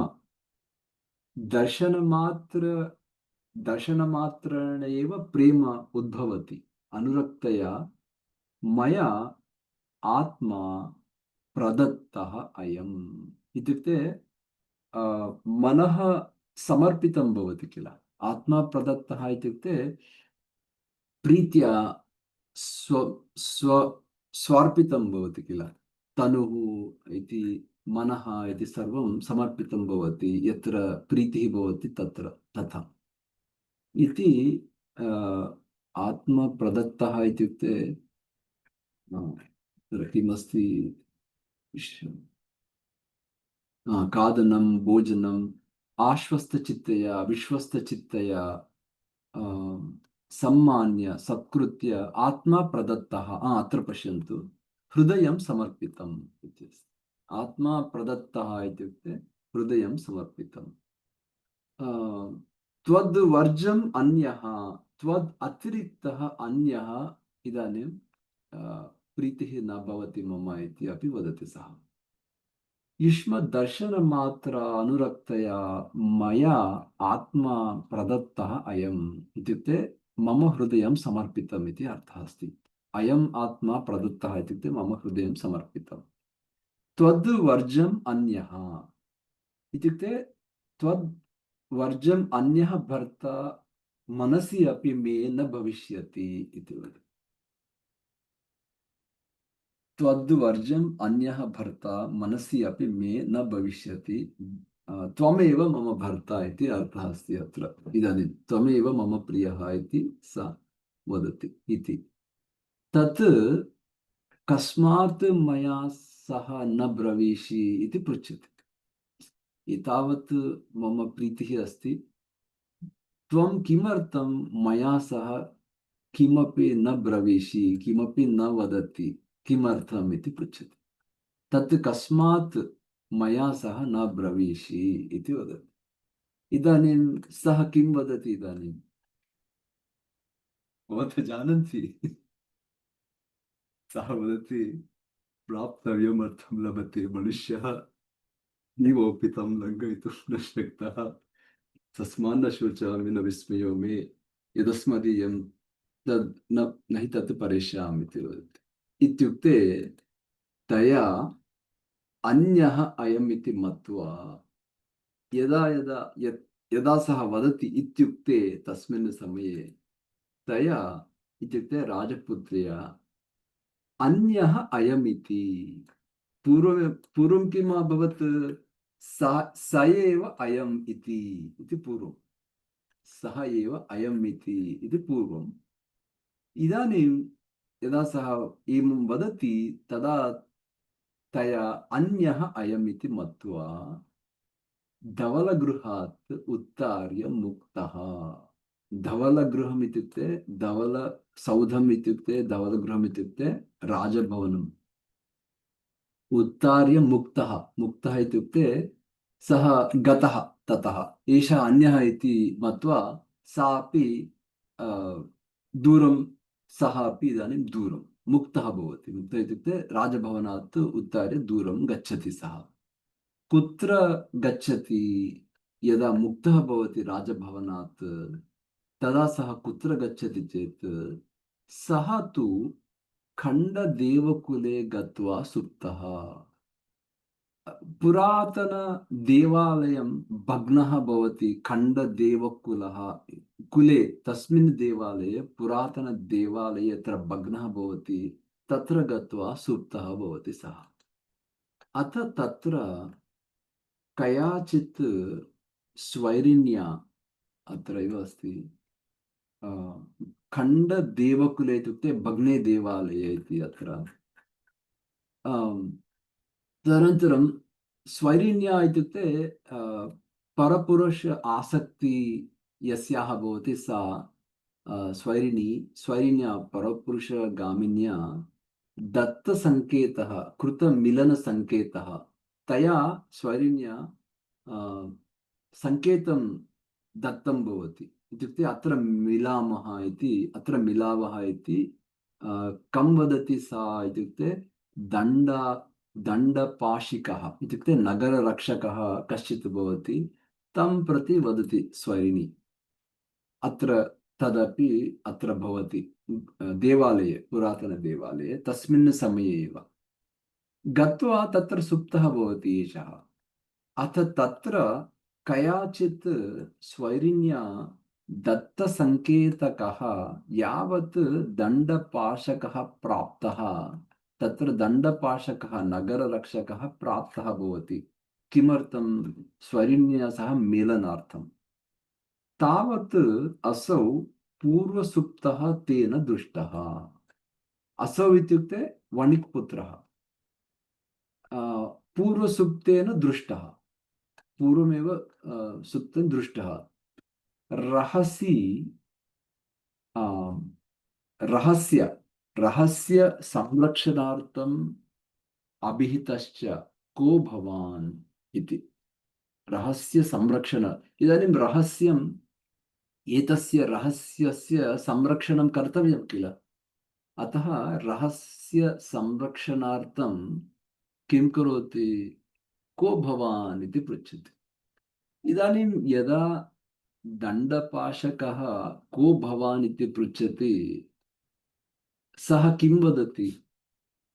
दर्शनमात्र दर्शनमात्रेण एव प्रेम उद्भवति, अनुरक्तया मया आत्मा प्रदत्तः अयम् इत्युक्ते मनः समर्पितं भवति किल, आत्मा प्रदत्तः इत्युक्ते प्रीत्या स्व स्व स्वार्पितं भवति किल, तनुः इति मनः इति सर्वं समर्पितं भवति, यत्र प्रीतिः भवति तत्र तथा इति आत्मप्रदत्तः इत्युक्ते तत्र किमस्ति, खादनं भोजनम् आश्वस्तचित्तया विश्वस्तचित्तया सम्मान्य सत्कृत्य आत्मा प्रदत्तः, अत्र पश्यन्तु, हृदयं समर्पितम् इत्यस्ति, आत्मा प्रदत्तः इत्युक्ते हृदयं समर्पितम्, त्वद्वर्जम् अन्यः, त्वद् अतिरिक्तः अन्यः इदानीं प्रीतिः न भवति मम इति अपि वदति सः, युष्मद्दर्शनमात्रा अनुरक्तया मया आत्मा प्रदत्तः अयम् इत्युक्ते मम हृदयं समर्पितम् इति अर्थः अस्ति, अयम् आत्मा प्रदत्तः इत्युक्ते मम हृदयं समर्पितम्, त्वद् वर्जम् अन्यः इत्युक्ते त्वद् वर्जम् अन्यः भर्ता मनसि अपि मे न भविष्यति इति वदति, त्वद्वर्जम् अन्यः भर्ता मनसि अपि मे न भविष्यति, त्वमेव मम भर्ता इति अर्थः अस्ति अत्र, इदानीं त्वमेव मम प्रियः इति सा वदति इति, तत् कस्मात् मया सह न ब्रवीषि इति पृच्छति, एतावत् मम प्रीतिः अस्ति, त्वं किमर्थं मया सह किमपि न ब्रवीषि, किमपि न वदति, किमर्थम् इति पृच्छति, तत् कस्मात् मया सह न ब्रवीषि इति वदति, इदानीं सः किं वदति, इदानीं भवन्तः जानन्ति, सः वदति प्राप्तव्यमर्थं लभते मनुष्यः, जीवोपितं लङ्घयितुं न शक्तः, तस्मान्न शोचामि न विस्मयो मे, यदस्मदीयं तद् न हि तत् परेषाम् इति वदति, इत्युक्ते तया अन्यः अयम् इति मत्वा यदा यदा यदा सः वदति इत्युक्ते तस्मिन् समये तया इत्युक्ते राजपुत्र्या अन्यः अयमिति, पूर्वं किम् अभवत्, स एव अयम् इति पूर्वं, सः एव अयम् इति पूर्वम्, इदानीं यदा सः एवं वदति तदा तया अन्यः अयमिति मत्वा धवलगृहात् उत्तार्य मुक्तः। धवलगृहम् इत्युक्ते धवलसौधम् इत्युक्ते धवलगृहम् इत्युक्ते राजभवनम्। उत्तार्य मुक्तः, मुक्तः इत्युक्ते सः गतः ततः, एषः अन्यः इति मत्वा सा अपि अ, दूरं, सः अपि इदानीं दूरं मुक्तः भवति। मुक्तः इत्युक्ते राजभवनात् उत्तार्य दूरं गच्छति सः। कुत्र गच्छति? यदा मुक्तः भवति राजभवनात् तदा सः कुत्र गच्छति चेत् सः तु खण्डदेवकुले गत्वा सुप्तः। पुरातनदेवालयं भग्नः भवति, खण्डदेवकुलः कुले, तस्मिन् देवालये पुरातनदेवालये यत्र भग्नः भवति तत्र गत्वा सुप्तः भवति सः। अथ तत्र कयाचित् स्वैरिण्या, अत्रैव अस्ति, अ, खण्डदेवकुले इत्युक्ते भग्ने देवालये इति अत्र। तदनन्तरं स्वैरिण्या इत्युक्ते परपुरुष आसक्ति यस्याः भवति सा स्वैरिण्या परपुरुषगामिन्या दत्तसङ्केतः, कृतमिलनसङ्केतः, तया स्वैरिण्या सङ्केतं दत्तं भवति। इत्युक्ते अत्र मिलामः इति, अत्र मिलावः इति कं वदति सा इत्युक्ते दण्ड दण्डपाशिकः इत्युक्ते नगररक्षकः कश्चित् भवति, तं प्रति वदति स्वैरिणी। अत्र तदपि अत्र भवति देवालये, पुरातनदेवालये तस्मिन् समये एव गत्वा तत्र सुप्तः भवति एषः। अथ तत्र कयाचित् स्वैरिण्या दत्तसङ्केतकः यावत् दण्डपाशकः प्राप्तः, तत्र दण्डपाशकः नगररक्षकः प्राप्तः भवति। किमर्थं? स्वैरिण्या सह मेलनार्थं। तावत् असौ पूर्वसुप्तः तेन दृष्टः। असौ इत्युक्ते वणिक्पुत्रः पूर्वसुप्तेन दृष्टः, पूर्वमेव सुप्तं दृष्टः। रहसि आम्, रहस्य रहस्य संरक्षणार्थम् अभिहितश्च को भवान् इति। रहस्य संरक्षण, इदानीं रहस्यम्, एतस्य रहस्यस्य संरक्षणं कर्तव्यं किल। अतः रहस्य संरक्षणार्थं किं करोति? को भवान् इति पृच्छति। इदानीं यदा दण्डपाशकः को भवान् इति पृच्छति, सः किं वदति?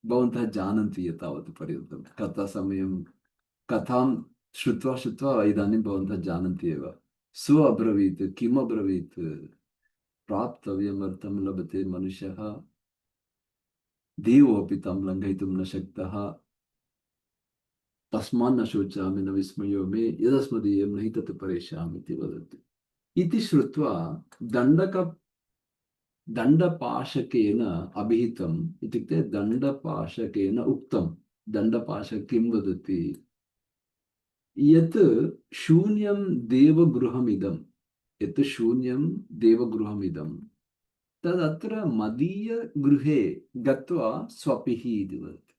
भवन्तः जानन्ति एतावत् पर्यन्तं कथासमयं, कथां श्रुत्वा श्रुत्वा इदानीं भवन्तः जानन्ति एव। सो अब्रवीत्, किम् अब्रवीत्? प्राप्तव्यमर्थं लभते मनुष्यः, देवोऽपि तं लङ्घयितुं न शक्तः, तस्मान्न शोचामि न विस्मयो मे, यदस्मदीयं नहि तत् परेषाम् इति वदति। इति श्रुत्वा दण्डक दण्डपाशकेन अभिहितम्, इत्युक्ते दण्डपाशकेन उक्तं। दण्डपाशक किं वदति? यत् शून्यं देवगृहमिदं, यत् शून्यं देवगृहमिदं तदत्र मदीयगृहे गत्वा स्वपिहि इति वदति।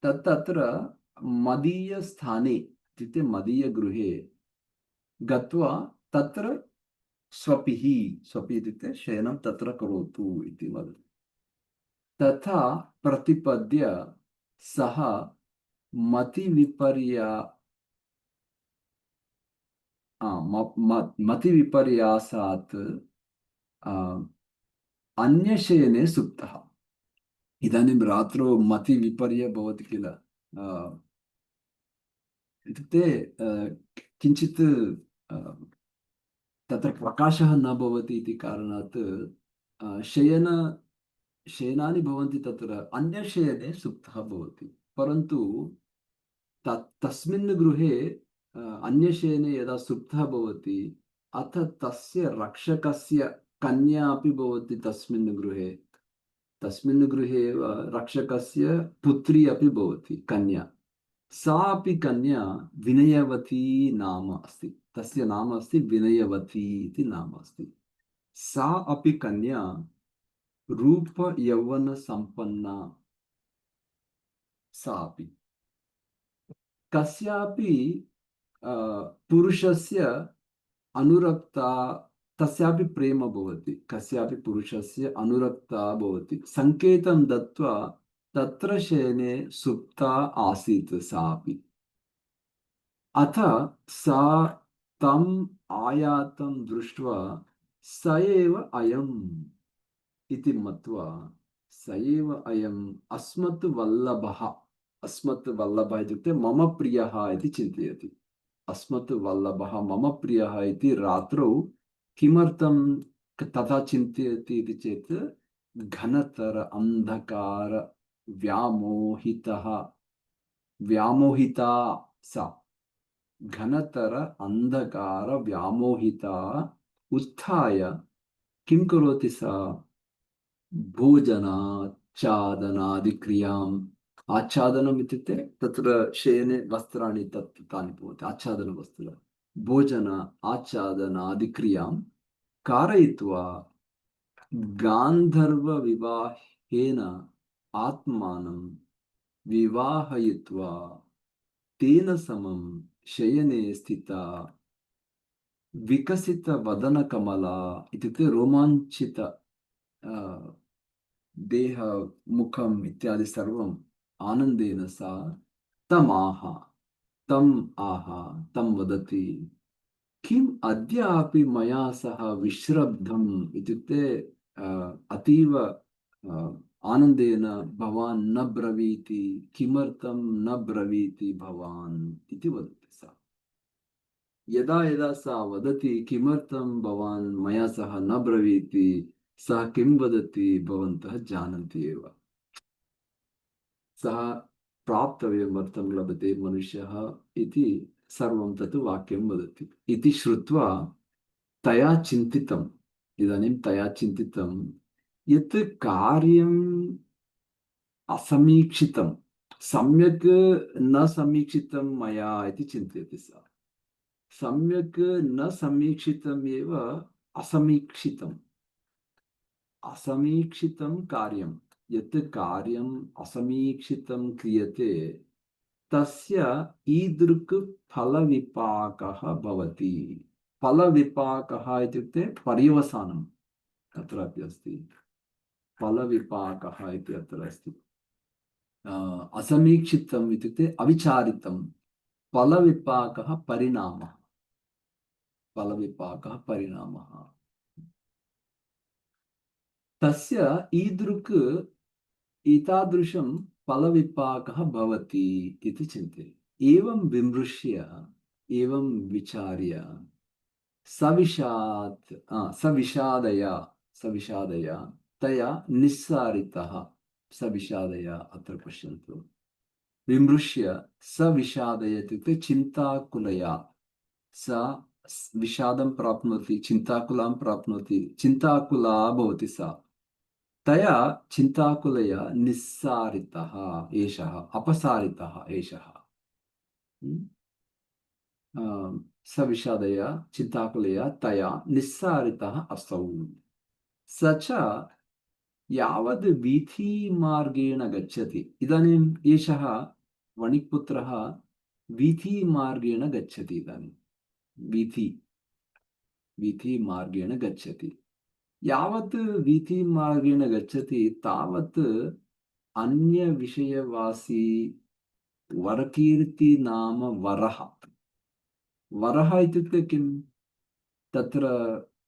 तत्र मदीयस्थाने इत्युक्ते मदीयगृहे गत्वा तत्र स्वपिः, स्वपि इत्युक्ते शयनं तत्र करोतु इति वदति। तथा प्रतिपद्य सः मतिविपर्या मतिविपर्यासात् अन्यशयने सुप्तः। इदानीं रात्रौ मतिविपर्य भवति किल, इत्युक्ते किञ्चित् तत्र प्रकाशः न भवति इति कारणात् शयन शयनानि भवन्ति, तत्र अन्यशयने सुप्तः भवति। परन्तु तस्मिन् गृहे अन्यशयने यदा सुप्तः भवति, अथ तस्य रक्षकस्य कन्या अपि भवति तस्मिन् गृहे। तस्मिन् गृहे एव रक्षकस्य पुत्री अपि भवति, कन्या। सा अपि कन्या विनयवती नाम अस्ति, तस्य नाम अस्ति विनयवती इति नाम अस्ति। सा अपि कन्या रूपयौवनसम्पन्ना, सा अपि कस्यापि पुरुषस्य अनुरक्ता, तस्यापि प्रेम भवति, कस्यापि पुरुषस्य अनुरक्ता भवति, सङ्केतं दत्वा तत्र शयने सुप्ता आसीत् सापि। अथ सा तम् आयातं दृष्ट्वा स एव अयम् इति मत्वा, स एव अयम् अस्मत् वल्लभः, अस्मत् वल्लभः इत्युक्ते मम प्रियः इति चिन्तयति। अस्मत् वल्लभः मम प्रियः इति रात्रौ किमर्थं तथा चिन्तयति इति चेत्, घनतर अन्धकार व्यामोहितः, व्यामोहिता सा, घनतर अन्धकार व्यामोहिता उत्थाय किं करोति सा, भोजनाच्चादनादिक्रियाम्, आच्छादनम् इत्युक्ते तत्र शयने वस्त्राणि तानि भवन्ति, आच्छादनवस्त्र, भोजन आच्छादनादिक्रियां कारयित्वा गान्धर्वविवाहेन आत्मानं विवाहयित्वा तेन समं शयने स्थिता विकसितवदनकमला इत्युक्ते रोमाञ्चित देह, मुखम् इत्यादि सर्वम् आनन्देन सा तमाह, तम् आह, तं वदति, किम् अद्यापि मया सह विश्रब्धम् इत्युक्ते अतीव आनन्देन भवान् न ब्रवीति, किमर्थं न ब्रवीति भवान् इति वदति सा। यदा यदा सा वदति किमर्थं भवान् मया सह न ब्रवीति, सः किं वदति भवन्तः जानन्ति एव। सः प्राप्तव्यमर्थं लभते मनुष्यः इति सर्वं तत् वाक्यं वदति इति श्रुत्वा तया चिन्तितम्, इदानीं तया चिन्तितं यत् कार्यम् असमीक्षितं, सम्यक् न समीक्षितं मया इति चिन्तयति सा। सम्यक् न समीक्षितम् एव असमीक्षितम्, असमीक्षितं कार्यं, यत् कार्यम् असमीक्षितं क्रियते तस्य ईदृक् फलविपाकः भवति। फलविपाकः इत्युक्ते पर्यवसानम् अत्रापि अस्ति, फलविपाकः इति अत्र अस्ति। असमीक्षितम् इत्युक्ते अविचारितं, फलविपाकः परिणामः, फलविपाकः परिणामः। तस्य ईदृक् एतादृशं फलविपाकः भवति इति चिन्तयति। एवं विमृश्य, एवं विचार्य सविषादया तया निस्सारितः, सविषादया अत्र पश्यन्तु, विमृश्य सविषादय इत्युक्ते चिन्ताकुलया, सा विषादं प्राप्नोति, चिन्ताकुलां प्राप्नोति, चिन्ताकुला भवति सा, तया चिन्ताकुलया निस्सारितः एषः, अपसारितः एषः। सविषादया चिन्ताकुलया तया निस्सारितः असौ। स च यावद् वीथीमार्गेण गच्छति, इदानीम् एषः वणिक्पुत्रः वीथीमार्गेण गच्छति, इदानीं वीथीमार्गेण गच्छति। यावत् वीथीमार्गेण गच्छति तावत् अन्यविषयवासी वरकीर्ति नाम वरः, वरः इत्युक्ते किं, तत्र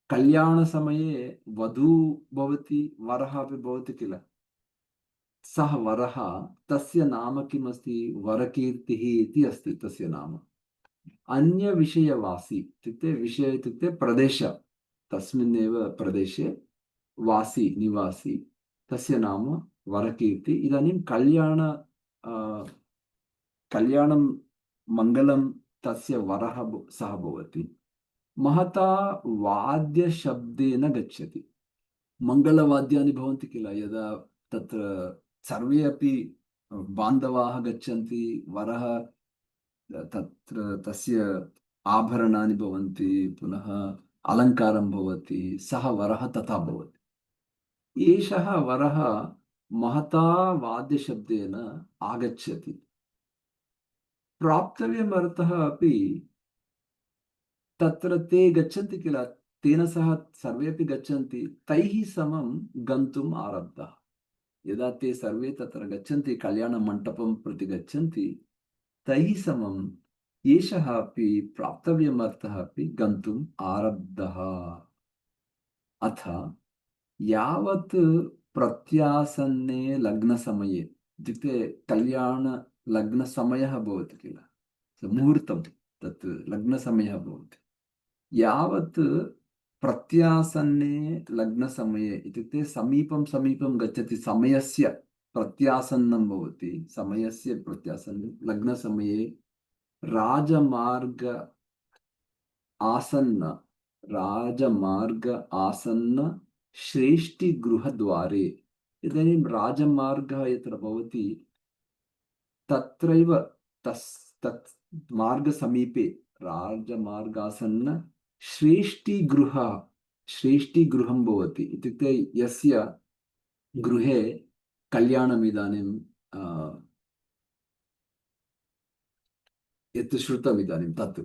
कल्याणसमये वधू भवति, वरः अपि भवति किल, सः वरः, तस्य नाम किमस्ति, वरकीर्तिः इति अस्ति तस्य नाम। अन्यविषयवासी इत्युक्ते, विषय इत्युक्ते प्रदेश, तस्मिन्नेव प्रदेशे वासी, निवासी, तस्य नाम वरकीर्ति। इदानीं कल्याणं मङ्गलं तस्य वरः सः भवति। महता वाद्यशब्देन गच्छति, मङ्गलवाद्यानि भवन्ति किल, यदा तत्र सर्वे अपि बान्धवाः गच्छन्ति, वरः तत्र तस्य आभरणानि भवन्ति, पुनः अलङ्कारं भवति, सः वरः तथा भवति। एषः वरः महता वाद्यशब्देन आगच्छति। प्राप्तव्यमर्थः अपि तत्र ते गच्छन्ति किल, तेन सह सर्वे अपि गच्छन्ति, तैः समं गन्तुम् आरब्धः। यदा ते सर्वे तत्र गच्छन्ति, कल्याणमण्डपं प्रति गच्छन्ति, तैः समम् एषः अपि प्राप्तव्यमर्थः अपि गन्तुम् आरब्धः। अथ यावत् प्रत्यासन्ने लग्नसमये, इत्युक्ते कल्याणलग्नसमयः भवति किल, मुहूर्तं, तत् लग्नसमयः भवति, यावत् प्रत्यासन्ने लग्नसमये, इत्युक्ते समीपं समीपं गच्छति, समयस्य प्रत्यासन्नं भवति, समयस्य प्रत्यासन्नं लग्नसमये, राजमार्ग आसन्न, राजमार्ग आसन्न श्रेष्ठिगृहद्वारे। इदानीं राजमार्गः यत्र भवति तत्रैव तत् मार्गसमीपे राजमार्गासन्न श्रेष्ठिगृह, श्रेष्ठिगृहं भवति, इत्युक्ते यस्य गृहे कल्याणम् इदानीं यत् श्रुतम् इदानीं तत्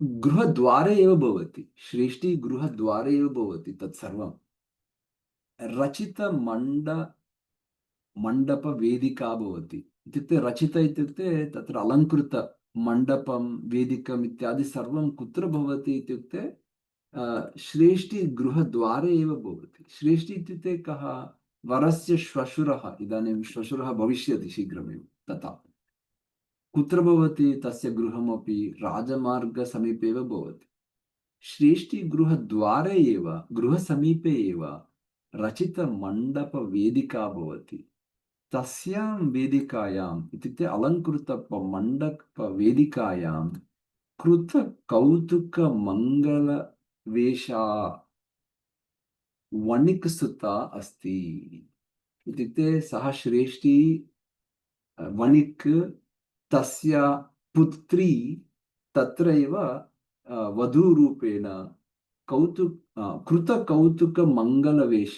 गृहद्वारे एव भवति, श्रेष्ठिगृहद्वारे एव भवति तत्सर्वं। मण्डपवेदिका भवति, इत्युक्ते रचित इत्युक्ते तत्र अलङ्कृत मण्डपं, वेदिकम् इत्यादि सर्वं कुत्र भवति इत्युक्ते श्रेष्ठिगृहद्वारे एव भवति। श्रेष्ठि इत्युक्ते कः? वरस्य श्वशुरः, इदानीं श्वशुरः भविष्यति शीघ्रमेव, तथा कुत्र भवति तस्य गृहमपि राजमार्गसमीपे एव भवति। श्रेष्ठिगृहद्वारे एव, गृहसमीपे एव रचितमण्डपवेदिका भवति। तस्यां वेदिकायाम्, इत्युक्ते अलङ्कृतमण्डपवेदिकायां कृतकौतुकमङ्गलवेषा वणिक्सुता अस्ति। इत्युक्ते सः श्रेष्ठी वणिक्, तस्य पुत्री तत्रैव वधूरूपेण कृतकौतुकमङ्गलवेष।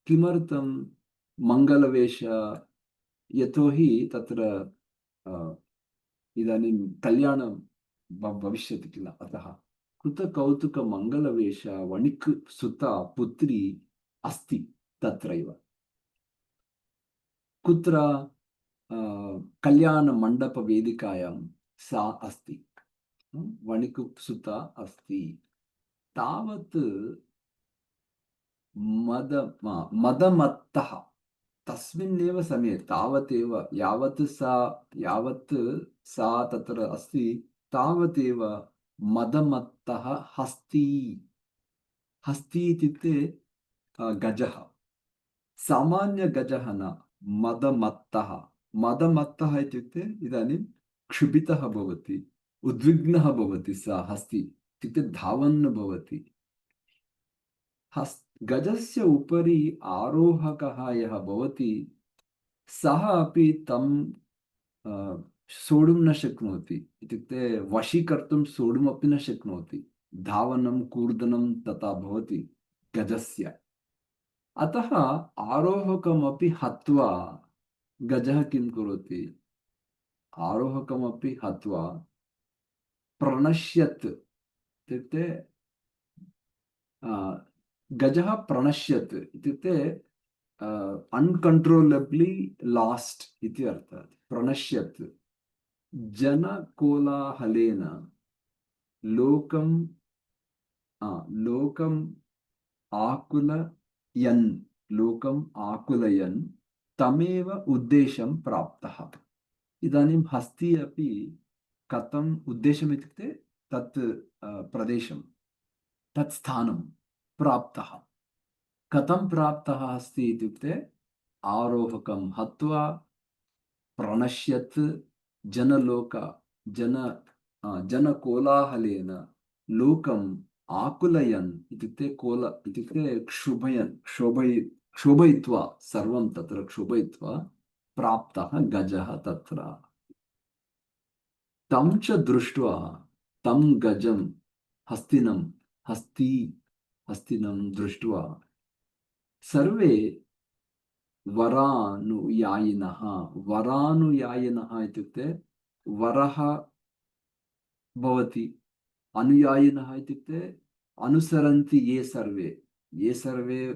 किमर्थं मङ्गलवेष? यतोहि तत्र इदानीं कल्याणं भविष्यति किल, अतः कृतकौतुकमङ्गलवेष वणिक् सुता पुत्री अस्ति तत्रैव। कुत्र? कल्याणमण्डपवेदिकायां सा अस्ति, वणिक् सुता अस्ति। तावत् मदमत्तः, तस्मिन्नेव समये, तावदेव, यावत् सा तत्र अस्ति, तावदेव मदमत्तः हस्ती। हस्ती इत्युक्ते गजः, सामान्यगजः न, मदमत्तः। मदमत्तः इत्युक्ते इदानीं क्षुभितः भवति, उद्विग्नः भवति, सा हस्ती इत्युक्ते धावन् भवति। गजस्य उपरि आरोहकः यः भवति, सः अपि तं सोढुं न शक्नोति, इत्युक्ते वशीकर्तुं सोढुमपि न शक्नोति। धावनं, कूर्दनं तथा भवति गजस्य। अतः आरोहकमपि हत्वा गजः किं करोति? आरोहकमपि हत्वा प्रणश्यत्, इत्युक्ते गजः प्रणश्यत् इत्युक्ते अनकंट्रोलेबली लास्ट इति अर्थः। प्रणश्यत् जनकोलाहलेन लोकं आकुलयन् तमेव उद्देशं प्राप्तः। इदानीं हस्ती अपि कथम् उद्देशम् इत्युक्ते तत् प्रदेशं, तत् स्थानं प्राप्तः। कथं प्राप्तः अस्ति इत्युक्ते आरोहकं हत्वा प्रणश्यत् जनकोलाहलेन लोकम् आकुलयन्, इत्युक्ते इत्युक्ते क्षोभयन्, क्षोभयित्वा सर्वं तत्र क्षोभयित्वा प्राप्तः गजः तत्र। तं च दृष्ट्वा तं गजं हस्तिनं हस्ती हस्तिनं दृष्ट्वा सर्वे वरानुयायिनः। वरानुयायिनः इत्युक्ते वरः भवति, अनुयायिनः इत्युक्ते अनुसरन्ति ये सर्वे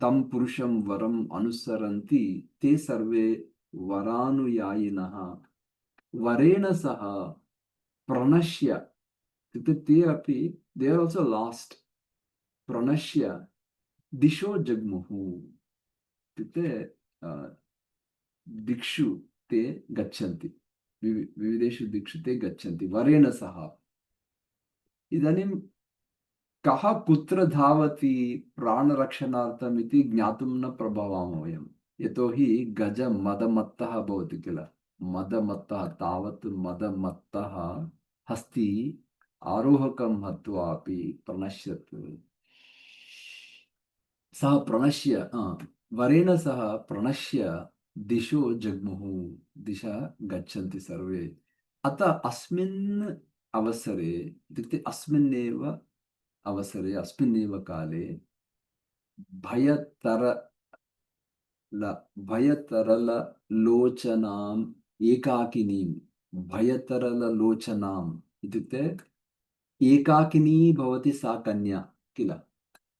तं पुरुषं वरम् अनुसरन्ति ते सर्वे वरानुयायिनः। वरेण सह प्रणश्य इत्युक्ते ते अपि दे आर् आल्सो लास्ट्। प्रणश्य दिशो जग्मुः इत्युक्ते दिक्षु ते गच्छन्ति, विविधेषु दिक्षु ते गच्छन्ति वरेण सह। इदानीं कः कुत्र धावति प्राणरक्षणार्थम् इति ज्ञातुं न प्रभवामः वयं, यतोहि गज मदमत्तः भवति किल। मदमत्तः तावत् मदमत्तः हस्ती आरोहकं हत्वा अपि प्रणश्यत्। सः प्रणश्य वरेण सह प्रणश्य दिशो जग्मुः, दिशा गच्छन्ति सर्वे। अतः अस्मिन् अवसरे इत्युक्ते अस्मिन्नेव अवसरे अस्मिन्नेव काले भयतरललोचनाम् एकाकिनीं, भयतरललोचनाम् इत्युक्ते एकाकिनी भवति सा कन्या किल।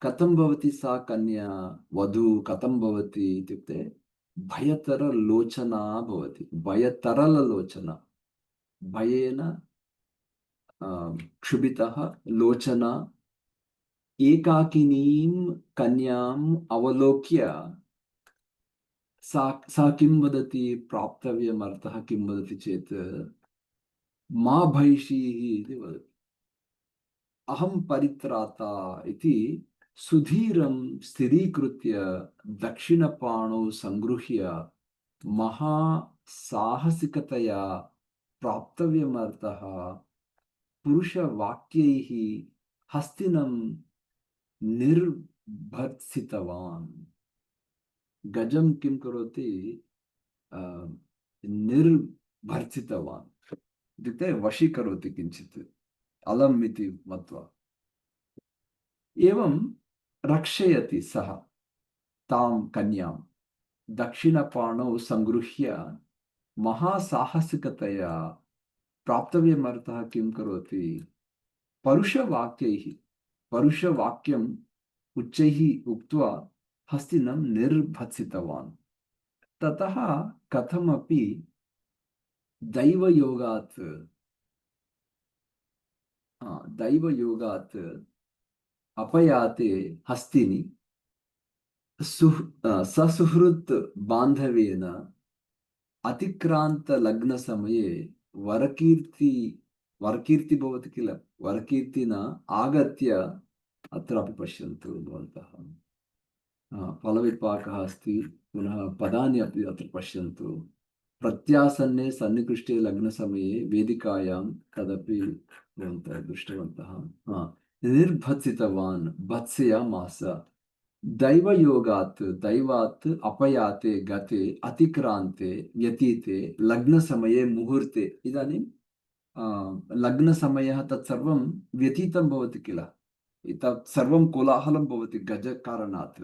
कथं भवति सा कन्या वधू कथं भवति इत्युक्ते भयतरलोचना भवति। भयतरललोचना, भयेन क्षुभितः लोचना एकाकिनीं कन्याम् अवलोक्य सा किं वदति, प्राप्तव्यमर्थः किं वदति चेत् मा भैषीः इति वदति। अहं परित्राता इति सुधीरं स्थिरीकृत्य दक्षिणपाणौ संगृह्य महासाहसिकतया प्राप्तव्यमर्थः पुरुषवाक्यैः हस्तिनं निर्भर्त्सितवान्। गजं किं करोति, निर्भर्त्सितवान् इत्युक्ते वशीकरोति किञ्चित्, अलम् इति मत्वा। एवं रक्षयति सः तां कन्यां दक्षिणपाणौ संगृह्य महासाहसिकतया प्राप्तव्यमर्थः किं करोति, परुषवाक्यैः, परुषवाक्यम् उच्चैः उक्त्वा हस्तिनं निर्भत्सितवान्। ततः कथमपि दैवयोगात् अपयाते हस्तिनि ससुहृत् बान्धवेन अतिक्रांत लग्न समये वरकीर्ति भवति किल, वरकीर्तिना आगत्य अत्रापि पश्यन्तु भवन्तः, फलविपाकः अस्ति, पुनः पदानि अपि अत्र पश्यन्तु। प्रत्यासन्ने सन्निकृष्टे लग्नसमये वेदिकायां तदपि भवन्तः दृष्टवन्तः। निर्भत्सितवान् भत्सयामास दैवयोगात्, दैवात् अपयाते गते अतिक्रान्ते व्यतीते लग्नसमये मुहूर्ते। इदानीं लग्नसमयः तत्सर्वं व्यतीतं भवति किल, तत् सर्वं कोलाहलं भवति गजकारणात्।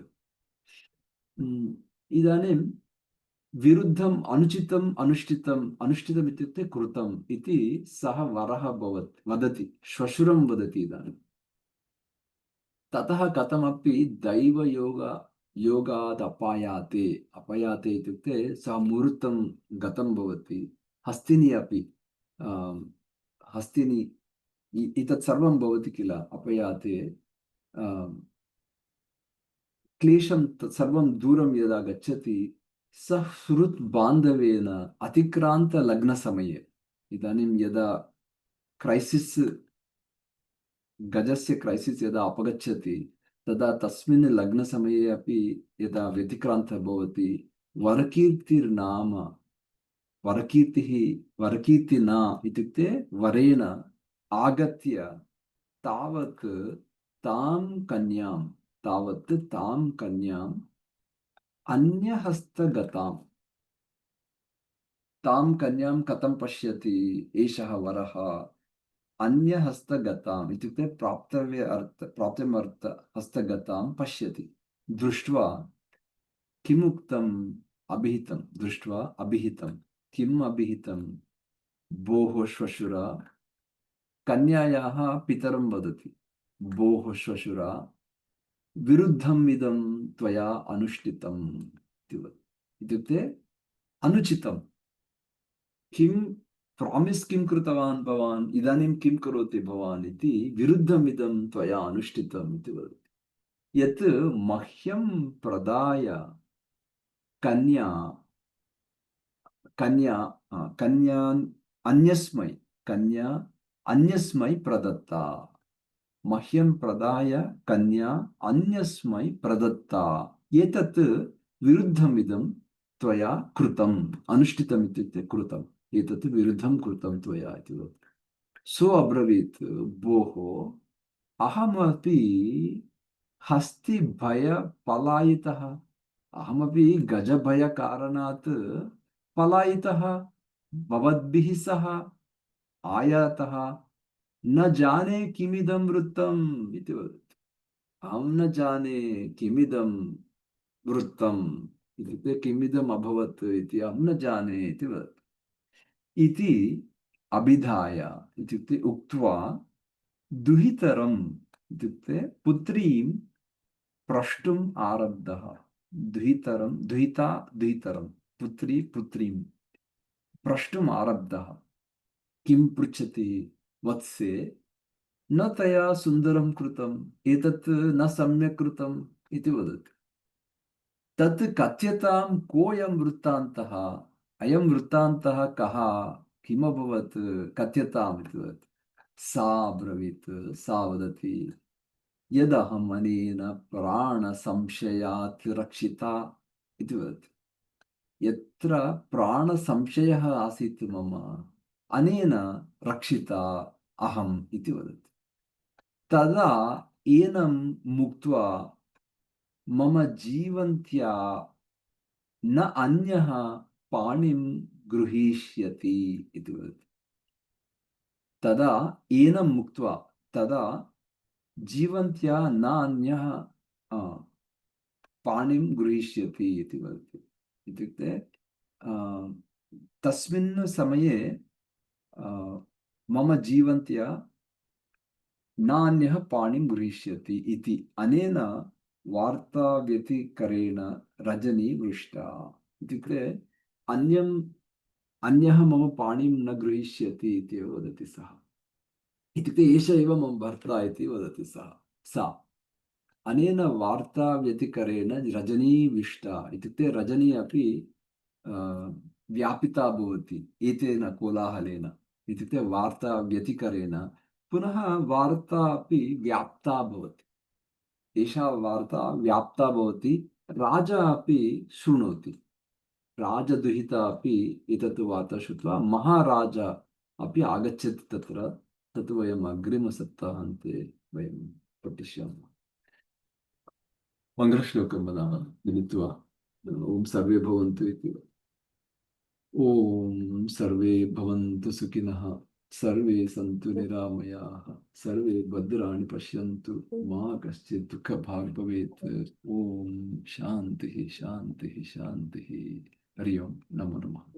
इदानीं विरुद्धम् अनुचितम् अनुष्ठितम् इत्युक्ते कृतम् इति सः वरः वदति, श्वशुरं वदति। इदानीं ततः कथमपि योगाद् अपयाते इत्युक्ते सः मुहूर्तं गतं भवति। हस्तिनी अपि हस्तिनी एतत् सर्वं भवति किल, अपयाते क्लेशं तत्सर्वं दूरं यदा गच्छति सः सुहृत् बान्धवेन अतिक्रान्त लग्नसमये। इदानीं यदा क्राइसिस्, गजस्य क्राइसिस् यदा अपगच्छति तदा तस्मिन् लग्नसमये अपि यदा व्यतिक्रान्तः भवति, वरकीर्तिना इत्युक्ते वरेण आगत्य तावत् तां कन्यां अन्यहस्तगतां तां कन्यां कथं पश्यति एषः वरः अन्यहस्तगताम् इत्युक्ते प्राप्तव्यमर्थ हस्तगतां पश्यति दृष्ट्वा किमुक्तम् अभिहितं दृष्ट्वा अभिहितं किम् अभिहितं भोः श्वशुर कन्यायाः पितरं वदति भोः श्वशुर विरुद्धम् इदं त्वया अनुष्ठितम् इति इत्युक्ते अनुचितं किं प्रामिस् किं कृतवान् भवान् इदानीं किं करोति भवान् इति विरुद्धम् इदं त्वया अनुष्ठितम् इति वदति यत् मह्यं प्रदाय कन्या कन्या कन्यान् अन्यस्मै कन्या अन्यस्मै प्रदत्ता मह्यं प्रदाय कन्या अन्यस्मै प्रदत्ता एतत् विरुद्धमिदं त्वया कृतम् अनुष्ठितम् इत्युक्ते कृतम् एतत् विरुद्धं कृतं त्वया इति वदति सो अब्रवीत् भोः अहमपि हस्तिभयपलायितः अहमपि गजभयकारणात् पलायितः भवद्भिः सह आयातः न जाने किमिदं वृत्तम् इति वदति अहं न जाने किमिदं वृत्तम् इत्युक्ते किमिदम् अभवत् इति अहं न जाने इति वदति इति अभिधाय इत्युक्ते उक्त्वा दुहितरम् इत्युक्ते पुत्रीं प्रष्टुम् आरब्धः दुहितरं पुत्री पुत्रीं प्रष्टुम् आरब्धः किं पृच्छति वत्से न तया सुन्दरं कृतम् एतत् न सम्यक् कृतम् इति वदति तत् कथ्यतां कोऽयं वृत्तान्तः अयं वृत्तान्तः कः किमभवत् कथ्यताम् इति वदति सा अब्रवीत् सा वदति यदहम् अनेन प्राणसंशयात् रक्षिता इति वदति यत्र प्राणसंशयः आसीत् मम अनेन रक्षिता अहम् इति वदति तदा एनं मुक्त्वा मम जीवन्त्या न अन्यः पाणिं गृहीष्यति इति वदति तदा एनं मुक्त्वा तदा जीवन्त्या न अन्यः पाणिं गृहीष्यति इति वदति इत्युक्ते तस्मिन् समये मम जीवन्त्या नान्यः पाणिं गृहीष्यति इति अनेन वार्ताव्यतिकरेण रजनी वृष्टा इत्युक्ते अन्यः मम पाणिं न गृहीष्यति इति वदति सः इत्युक्ते एष एव मम भर्ता इति वदति सः सा अनेन वार्ताव्यतिकरेण रजनी विष्टा इत्युक्ते रजनी अपि व्यापिता भवति एतेन कोलाहलेन इत्युक्ते वार्ताव्यतिकरेण पुनः वार्ता अपि व्याप्ता भवति एषा वार्ता व्याप्ता भवति राजा अपि शृणोति राजदुहिता अपि एतत् वार्ता श्रुत्वा महाराजा अपि आगच्छति तत्र तत् वयम् अग्रिमसप्ताहान्ते वयं पठिष्यामः मङ्गलश्लोकं वदामः मिलित्वा ॐ सर्वे भवन्तु इति ॐ सर्वे भवन्तु सुखिनः सर्वे सन्तु निरामयाः सर्वे भद्राणि पश्यन्तु मा कश्चित् दुःखभाग् भवेत् ॐ शान्तिः शान्तिः शान्तिः हरि ओं नमो नमः